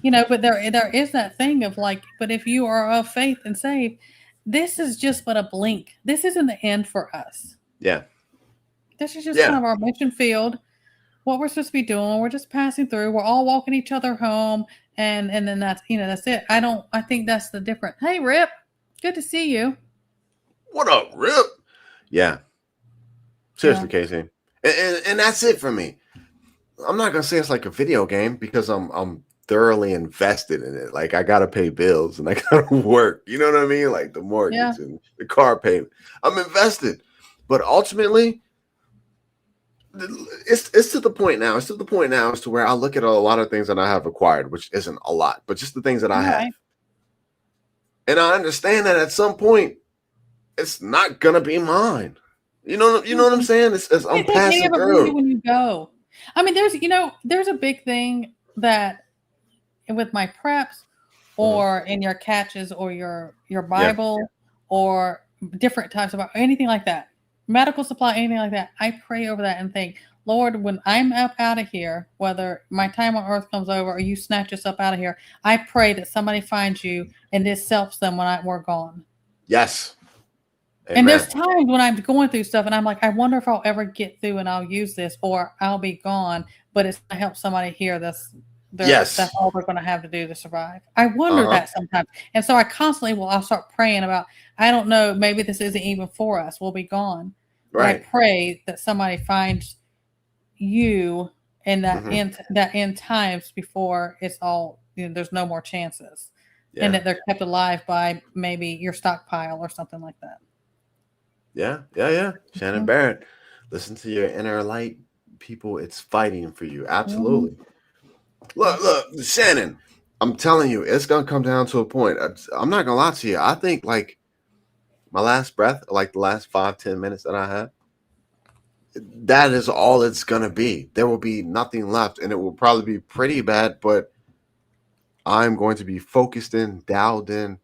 But there is that thing of like, but if you are of faith and saved, this is just but a blink. This isn't the end for us. Yeah. This is just kind Yeah. of our mission field. What we're supposed to be doing. We're just passing through. We're all walking each other home, and then that's it. I think that's the difference. Hey, Rip, good to see you. What up, Rip? Yeah. Seriously, Yeah. Casey. And that's it for me. I'm not gonna say it's like a video game because I'm thoroughly invested in it. Like I gotta pay bills and I gotta work. You know what I mean? Like the Yeah. mortgage and the car payment. I'm invested. But ultimately, it's to the point now. It's to the point now as to where I look at a lot of things that I have acquired, which isn't a lot, but just the things that I have. Right. And I understand that at some point it's not gonna be mine. You know what I'm saying? I'm You can't take any passing of it with you through. when you go. I mean, there's a big thing that with my preps Mhm. or in your catches or your Yeah. Bible or different types of anything like that, medical supply, anything like that. I pray over that and think, Lord, when I'm up out of here, whether my time on earth comes over or you snatch us up out of here, I pray that somebody finds you and this helps them when we're gone. Yes. And Amen. there's times when I'm going through stuff and I'm like, I wonder if I'll ever get through and I'll use this or I'll be gone, but it's going to help somebody hear this. Yes. That's all they're going to have to do to survive. I wonder Uh-huh. that sometimes. And so I constantly I'll start praying about, I don't know, maybe this isn't even for us. We'll be gone. But Right. I pray that somebody finds you in that Mhm. end times before it's all, there's no more chances. Yeah. And that they're kept alive by maybe your stockpile or something like that. Yeah. Shannon Mhm. Barrett, listen to your inner light, people. It's fighting for you. Absolutely. Look, Shannon, I'm telling you, it's gonna come down to a point. I'm not gonna lie to you. I think like my last breath, like the last 5-10 minutes that I have, that is all it's gonna be. There will be nothing left, and it will probably be pretty bad, but I'm going to be focused in, dialed in,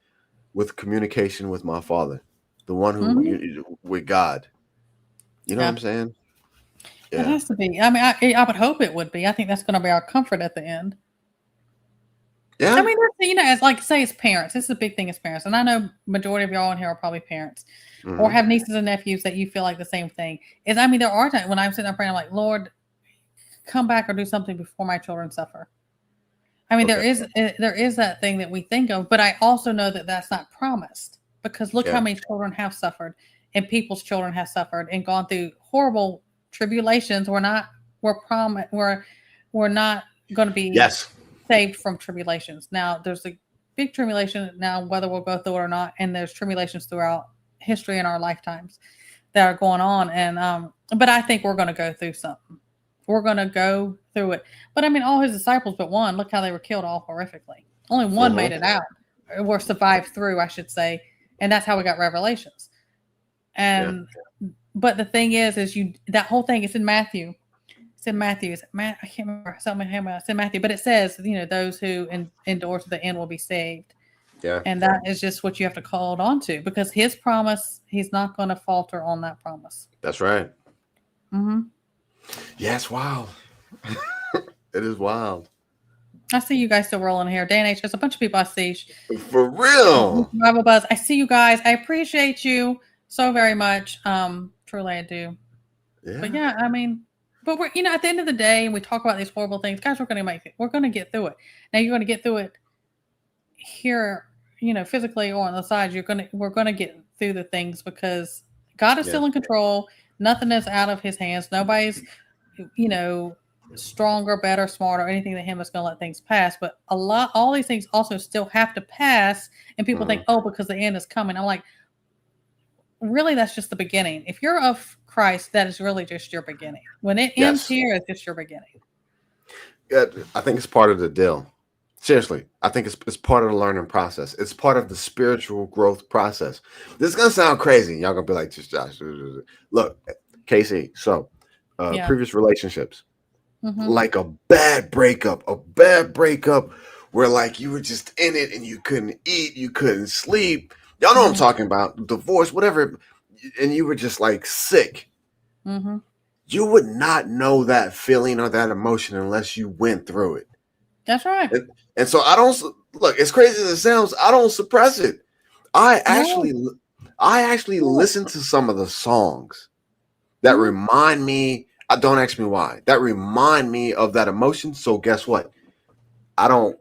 with communication with my Father, the one who with God. You know what I'm saying? Yeah. It has to be. I mean, I would hope it would be. I think that's going to be our comfort at the end. Yeah. I mean, you know, as like say as parents, this is a big thing as parents, and I know majority of y'all in here are probably parents or have nieces and nephews that you feel like the same thing. Is I mean, there are times when I'm sitting there praying, I'm like, Lord, come back or do something before my children suffer. I mean, there is that thing that we think of, but I also know that that's not promised because look how many children have suffered, and people's children have suffered and gone through horrible tribulations. We're not going to be saved from tribulations. Now, there's a big tribulation now, whether we'll go through it or not, and there's tribulations throughout history in our lifetimes that are going on. And but I think we're going to go through something. We're going to go through it. But I mean, all his disciples but one, look how they were killed all horrifically. Only one made it out, or survived through, I should say. And that's how we got Revelations. And but the thing is that whole thing is in Matthew. It's in Matthew. I can't remember something. It's in Matthew, but it says, you know, those who endure to the end will be saved. Yeah. And that is just what you have to hold on to because his promise, he's not going to falter on that promise. That's right. Yeah, it's wild. It is wild. I see you guys still rolling here. Dan H, there's a bunch of people I see. For real. Bible Buzz. I see you guys. I appreciate you so very much. Truly I do. Yeah. But yeah, I mean, but we're, you know, at the end of the day, we talk about these horrible things, guys, we're going to get through it. Now you're going to get through it here, you know, physically or on the side. We're going to get through the things because God is still in control. Nothing is out of his hands. Nobody's, you know, stronger, better, smarter, anything than him is going to let things pass. But all these things also still have to pass. And people think, oh, because the end is coming. I'm like, really, that's just the beginning. If you're of Christ, that is really just your beginning. When it ends here, it's just your beginning. Yeah, I think it's part of the deal. Seriously, I think it's part of the learning process. It's part of the spiritual growth process. This is gonna sound crazy. Y'all gonna be like, just Josh. Look, Casey. So, previous relationships, like a bad breakup where like you were just in it and you couldn't eat, you couldn't sleep. Y'all know what I'm talking about. Divorce, whatever, and you were just like sick. You would not know that feeling or that emotion unless you went through it. That's right. And so I don't look, as crazy as it sounds, I don't suppress it. I actually listen to some of the songs that remind me, don't ask me why, that remind me of that emotion. So guess what? I don't,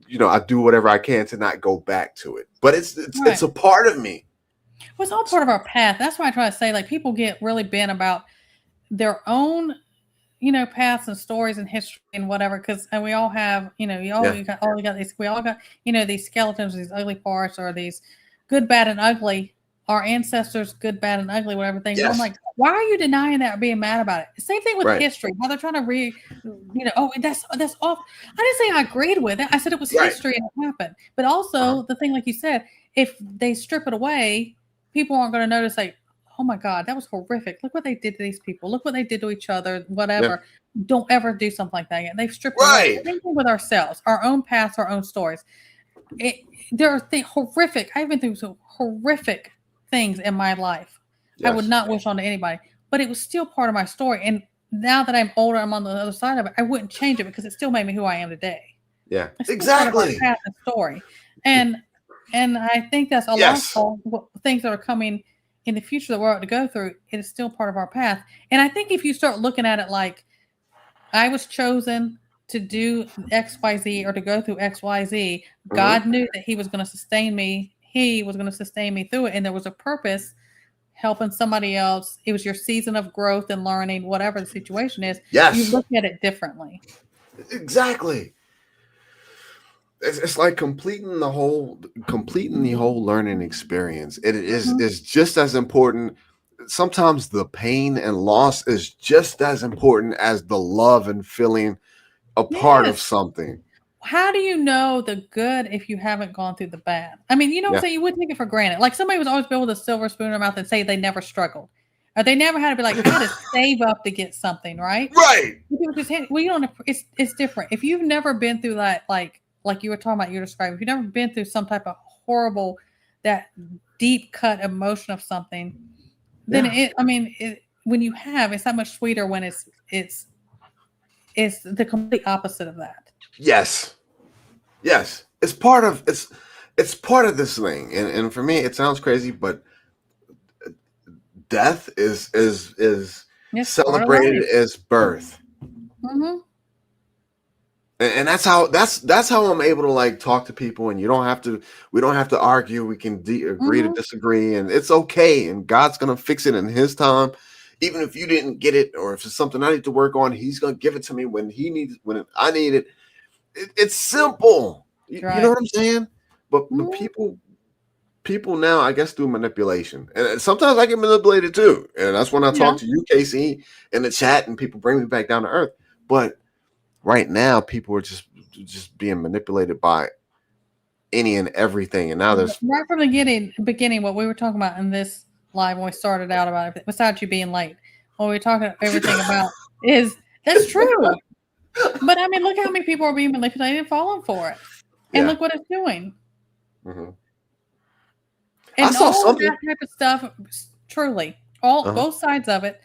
you know, I do whatever I can to not go back to it. But it's a part of me. Well, it's all part of our path. That's why I try to say, like, people get really bent about their own, you know, paths and stories and history and whatever, because we all have, you know, we all got, you know, these skeletons, these ugly parts, or these good, bad, and ugly. Our ancestors, good, bad, and ugly, whatever things. I'm like, why are you denying that or being mad about it? Same thing with history. How they're trying to you know, oh, that's awful. I didn't say I agreed with it. I said it was history and it happened. But also the thing, like you said, if they strip it away, people aren't going to notice, like, oh my God, that was horrific. Look what they did to these people. Look what they did to each other, whatever. Yeah. Don't ever do something like that again. They've stripped it away. Same thing with ourselves, our own paths, our own stories. There are horrific. I've been through some horrific things in my life. I would not wish on to anybody, but it was still part of my story. And now that I'm older, I'm on the other side of it. I wouldn't change it because it still made me who I am today. Yeah, exactly. Part of my path and story. And I think that's a lot of things that are coming in the future that we're about to go through. It is still part of our path. And I think if you start looking at it like, I was chosen to do XYZ or to go through XYZ, God knew that he was going to sustain me. He was going to sustain me through it. And there was a purpose, helping somebody else. It was your season of growth and learning, whatever the situation is. Yes. You look at it differently. Exactly. It's like completing the whole learning experience. It is just as important. Sometimes the pain and loss is just as important as the love and feeling a part of something. How do you know the good if you haven't gone through the bad? I mean, you know what I'm saying? You wouldn't take it for granted. Like somebody was always built with a silver spoon in their mouth and say they never struggled. Or they never had to be like, how to save up to get something, right? Right. Well, you don't. It's different. If you've never been through that, like you were talking about, you described. If you've never been through some type of horrible deep cut emotion of something, then when you have, it's that much sweeter when it's the complete opposite of that. Yes. It's part of this thing. And for me, it sounds crazy, but death is celebrated as birth. Mm-hmm. And that's how I'm able to like talk to people, and we don't have to argue. We can agree to disagree, and it's okay. And God's going to fix it in his time. Even if you didn't get it, or if it's something I need to work on, he's going to give it to me when I need it. It's simple. You know what I'm saying? But people now, I guess, do manipulation. And sometimes I get manipulated too. And that's when I talk to you, Casey, in the chat, and people bring me back down to earth. But right now, people are just being manipulated by any and everything. And now there's right from the beginning, what we were talking about in this live when we started out about it, besides you being late, what we were talking everything about is that's true. But I mean, look how many people are being manipulated and falling for it. And look what it's doing. Mm-hmm. And I saw all that type of stuff, truly, both sides of it,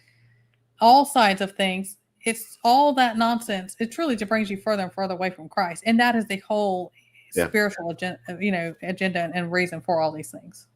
all sides of things, it's all that nonsense. It truly just brings you further and further away from Christ. And that is the whole spiritual agenda and reason for all these things.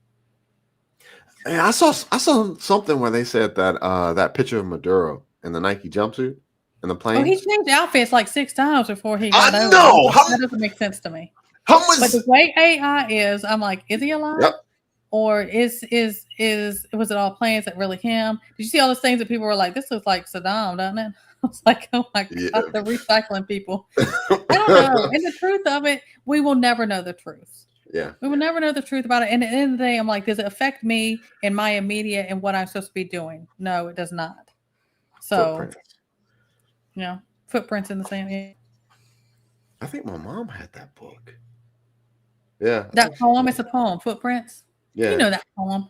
Yeah, I saw something where they said that that picture of Maduro in the Nike jumpsuit in the plane. Oh, he changed outfits like 6 times before he got over. No, that doesn't make sense to me. But the way AI is, I'm like, is he alive? Yep. Or was it all plans that really him? Did you see all those things that people were like, this looks like Saddam, doesn't it? I was like, oh my God, they're recycling people. I don't know. And the truth of it, we will never know the truth. Yeah. We will never know the truth about it. And at the end of the day, I'm like, does it affect me and my immediate and what I'm supposed to be doing? No, it does not. So, footprints in the sand. I think my mom had that book. Yeah. That poem, it's a poem, Footprints. Yeah. You know that poem.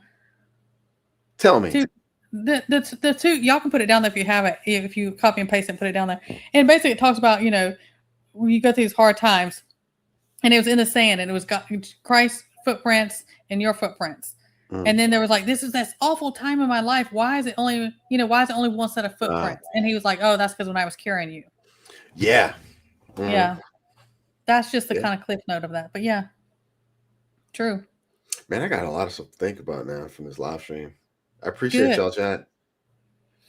Tell me. The two, y'all can put it down there if you have it, if you copy and paste it and put it down there. And basically it talks about, when you go through these hard times, and it was in the sand, and it was Christ's footprints and your footprints. And then there was like, this awful time in my life. Why is it only one set of footprints? And he was like, oh, that's because when I was carrying you. Yeah. Mm-hmm. Yeah. That's just the kind of cliff note of that. But yeah. True. Man, I got a lot of stuff to think about now from this live stream. I appreciate y'all, chat.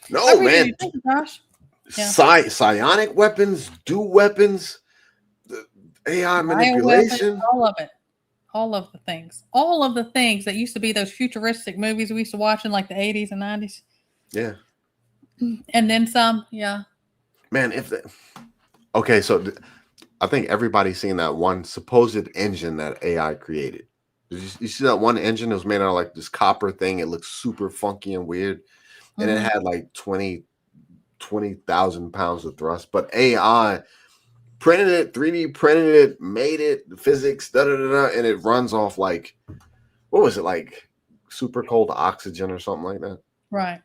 No, man. Thank you, Josh. Psionic weapons, weapons, the AI manipulation. Weapons, all of it. All of the things. All of the things that used to be those futuristic movies we used to watch in like the 80s and 90s. Yeah. And then some, yeah. Man, so I think everybody's seen that one supposed engine that AI created. You see that one engine that was made out of like this copper thing? It looks super funky and weird. And it had like 20,000 pounds of thrust. But AI printed it, 3D printed it, made it, the physics, and it runs off like, what was it, like super cold oxygen or something like that? Right.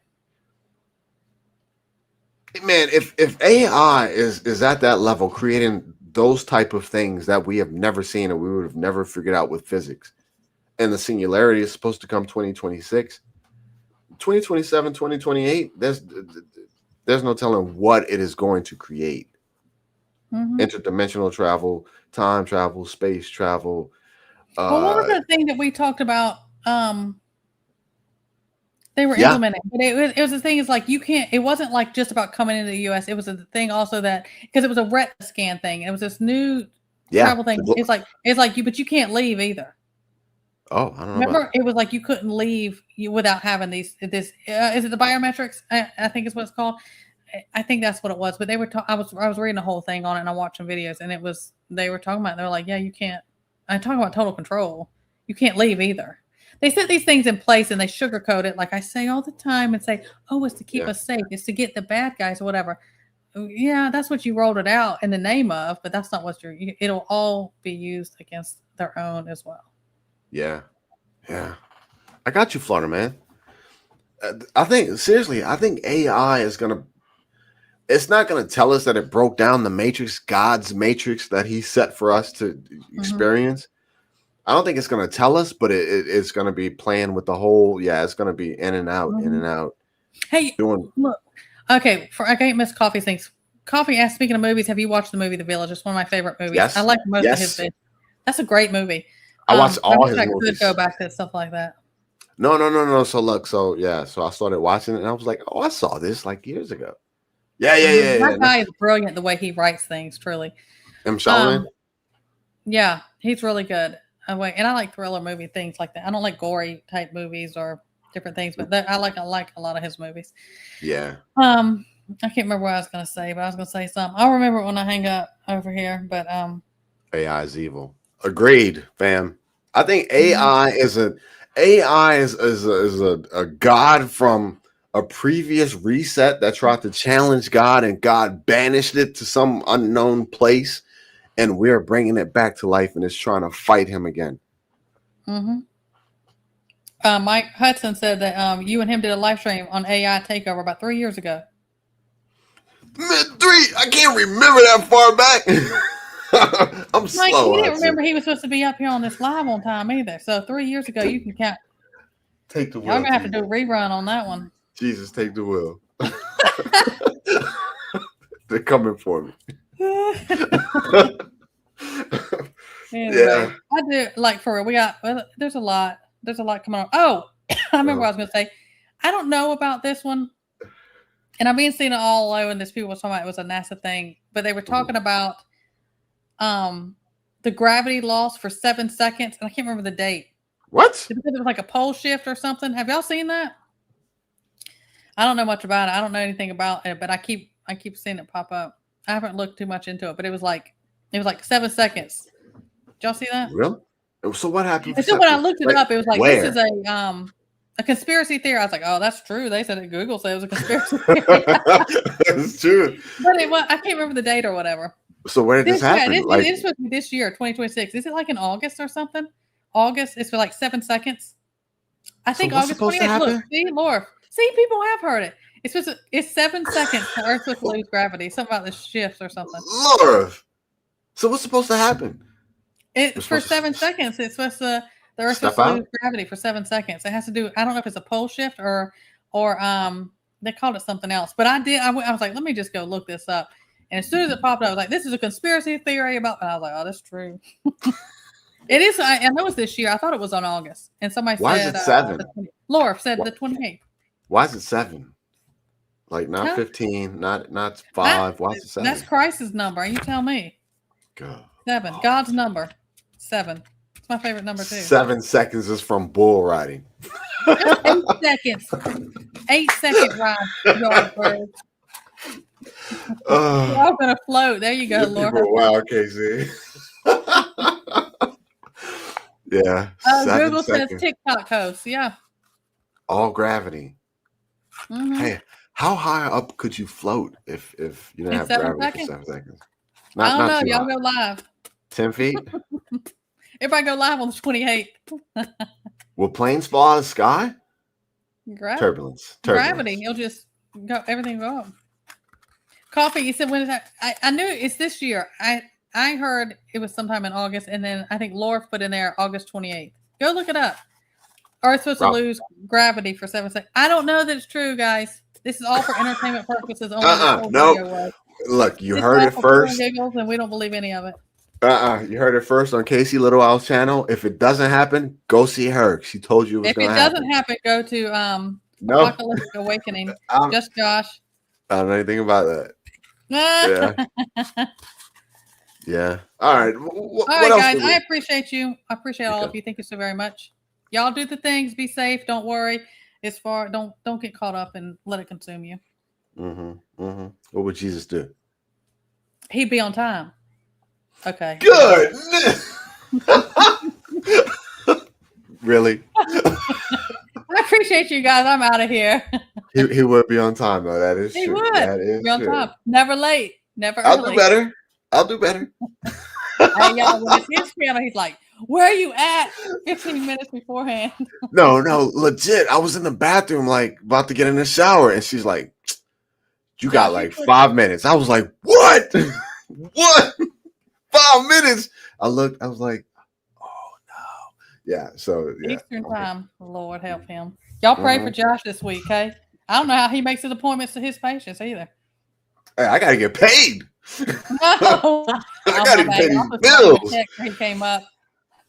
Man, if AI is at that level, creating those type of things that we have never seen and we would have never figured out with physics, and the singularity is supposed to come 2026, 2027, 2028, there's no telling what it is going to create. Interdimensional travel, time travel, space travel. Well, what was the thing that we talked about? They were implementing, but it was the thing is like, it wasn't like just about coming into the US. It was a thing also that, because it was a retina scan thing. It was this new travel thing. It's like but you can't leave either. Oh, I don't know. Remember, it was like you couldn't leave without having this. Is it the biometrics? I think is what it's called. I think that's what it was. But they were. I was reading the whole thing on it, and I watched some videos, and they were talking about. They were like, yeah, you can't. I'm talking about total control. You can't leave either. They set these things in place, and they sugarcoat it, like I say all the time, and say, oh, it's to keep us safe. It's to get the bad guys or whatever. Yeah, that's what you rolled it out in the name of, but that's not what it'll all be used against their own as well. Yeah. I got you, Florida man. I think AI is it's not gonna tell us that it broke down the matrix, God's matrix that he set for us to experience. I don't think it's gonna tell us, but it's gonna be playing with the whole. Yeah, it's gonna be in and out, in and out. Hey, Doing look. Okay, I can't miss Coffee things. Coffee asked, speaking of movies, have you watched the movie The Village? It's one of my favorite movies. Yes. I like most of his Yes. videos. That's a great movie. I watched all I his wish I movies. could go back to stuff like that. No. So look, so I started watching it and I was like, oh, I saw this like years ago. Yeah. That guy is brilliant the way he writes things, truly. M. Shaolin. Yeah, he's really good. And I like thriller movie things like that. I don't like gory type movies or different things, but I like a lot of his movies. Yeah. I can't remember what I was gonna say, but I was gonna say something. I'll remember it when I hang up over here. But AI is evil. Agreed, fam. I think AI is a god from a previous reset that tried to challenge God, and God banished it to some unknown place, and we're bringing it back to life, and it's trying to fight him again. Mike Hudson said that you and him did a live stream on AI Takeover about 3 years ago. I can't remember that far back. I'm Mike, slow. he didn't remember he was supposed to be up here on this live on time either. So 3 years ago, you can count. Take the wheel. Y'all gonna have to do a rerun on that one. Jesus, take the wheel. They're coming for me. Anyway, Yeah. I do like for real. There's a lot coming on. Oh, I remember what I was gonna say. I don't know about this one, and I've been seeing it all over, and this people was talking about it was a NASA thing, but they were talking about the gravity loss for 7 seconds, and I can't remember the date. What? Because it was like a pole shift or something. Have y'all seen that? I don't know much about it. I don't know anything about it, but I keep seeing it pop up. I haven't looked too much into it, but it was like 7 seconds. Did y'all see that? Really? So what happened? And so when I looked it up, it was like, where? This is a conspiracy theory. I was like, oh, that's true. They said it. Google said it was a conspiracy theory. It's true. But I can't remember the date or whatever. So where did this happen? It's supposed to be this year, 2026. Is it like in August or something? August. It's for like 7 seconds. I think August 28th. Look, see, Laura. See, people have heard it. It's 7 seconds for Earth supposed to lose gravity. Something about the shifts or something. Laura. So what's supposed to happen? It's for 7 seconds. It's supposed to the Earth supposed to lose gravity for 7 seconds. It has to do. I don't know if it's a pole shift or they called it something else. But I was like, let me just go look this up. And as soon as it popped up, I was like, this is a conspiracy theory about. And I was like, oh, that's true. It is. I know it's this year. I thought it was on August. And somebody Why said is it 7? Laura said the 28th. Why is it 7? Like not 15, not 5. Why is it 7? That's Christ's number. You tell me. God. 7. God's number. 7. It's my favorite number too. 7 seconds is from bull riding. 8 seconds. 8-second ride. Yardbirds. We're all gonna float. There you go, Laura. Wow, Casey. Yeah. Google 7 seconds. says TikTok host. Yeah. All gravity. Mm-hmm. Hey, how high up could you float if you didn't have gravity for 7 seconds? I don't know. Y'all go live. 10 feet? Everybody go live on the 28th. Will planes fall out of the sky? Turbulence. Gravity. You'll just go. Everything will go up. Coffee. You said when is that? I knew it's this year. I heard it was sometime in August, and then I think Laura put in there August 28th. Go look it up. Are supposed to lose gravity for 7 seconds? I don't know that it's true, guys. This is all for entertainment purposes only. No. Look, you heard it first. Giggles, and we don't believe any of it. You heard it first on Casey Little Owl's channel. If it doesn't happen, go see her. She told you it was going to happen. If it doesn't happen, go to Apocalyptic Awakening. Just Josh. I don't know anything about that. Yeah. Yeah. All right. All right, guys. I appreciate you. I appreciate all of you. Thank you so very much. Y'all do the things. Be safe. Don't worry. It's far. Don't get caught up and let it consume you. What would Jesus do? He'd be on time. Okay. Good. Really? I appreciate you guys. I'm out of here. He would be on time though. That is true. He would. That is be on true. time. Never late. Never early. I'll do better. Hey, y'all, when it's his channel, he's like, where are you at 15 minutes beforehand? No, legit. I was in the bathroom, like about to get in the shower, and she's like, you got like 5 minutes. I was like, what? What? 5 minutes? I looked, I was like, oh Yeah. So yeah. Eastern time. Lord help him. Y'all pray for Josh this week, okay? I don't know how he makes his appointments to his patients either. Hey, I gotta get paid. No, I gotta pay these bills. He came up.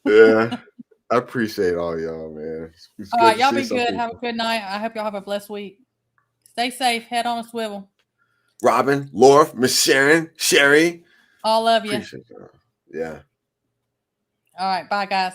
Yeah. I appreciate all y'all, man. All right, y'all be good. Have a good night. I hope y'all have a blessed week. Stay safe. Head on a swivel. Robin, Laura, Miss Sharon, Sherry. All love you. Appreciate y'all. Yeah. All right. Bye, guys.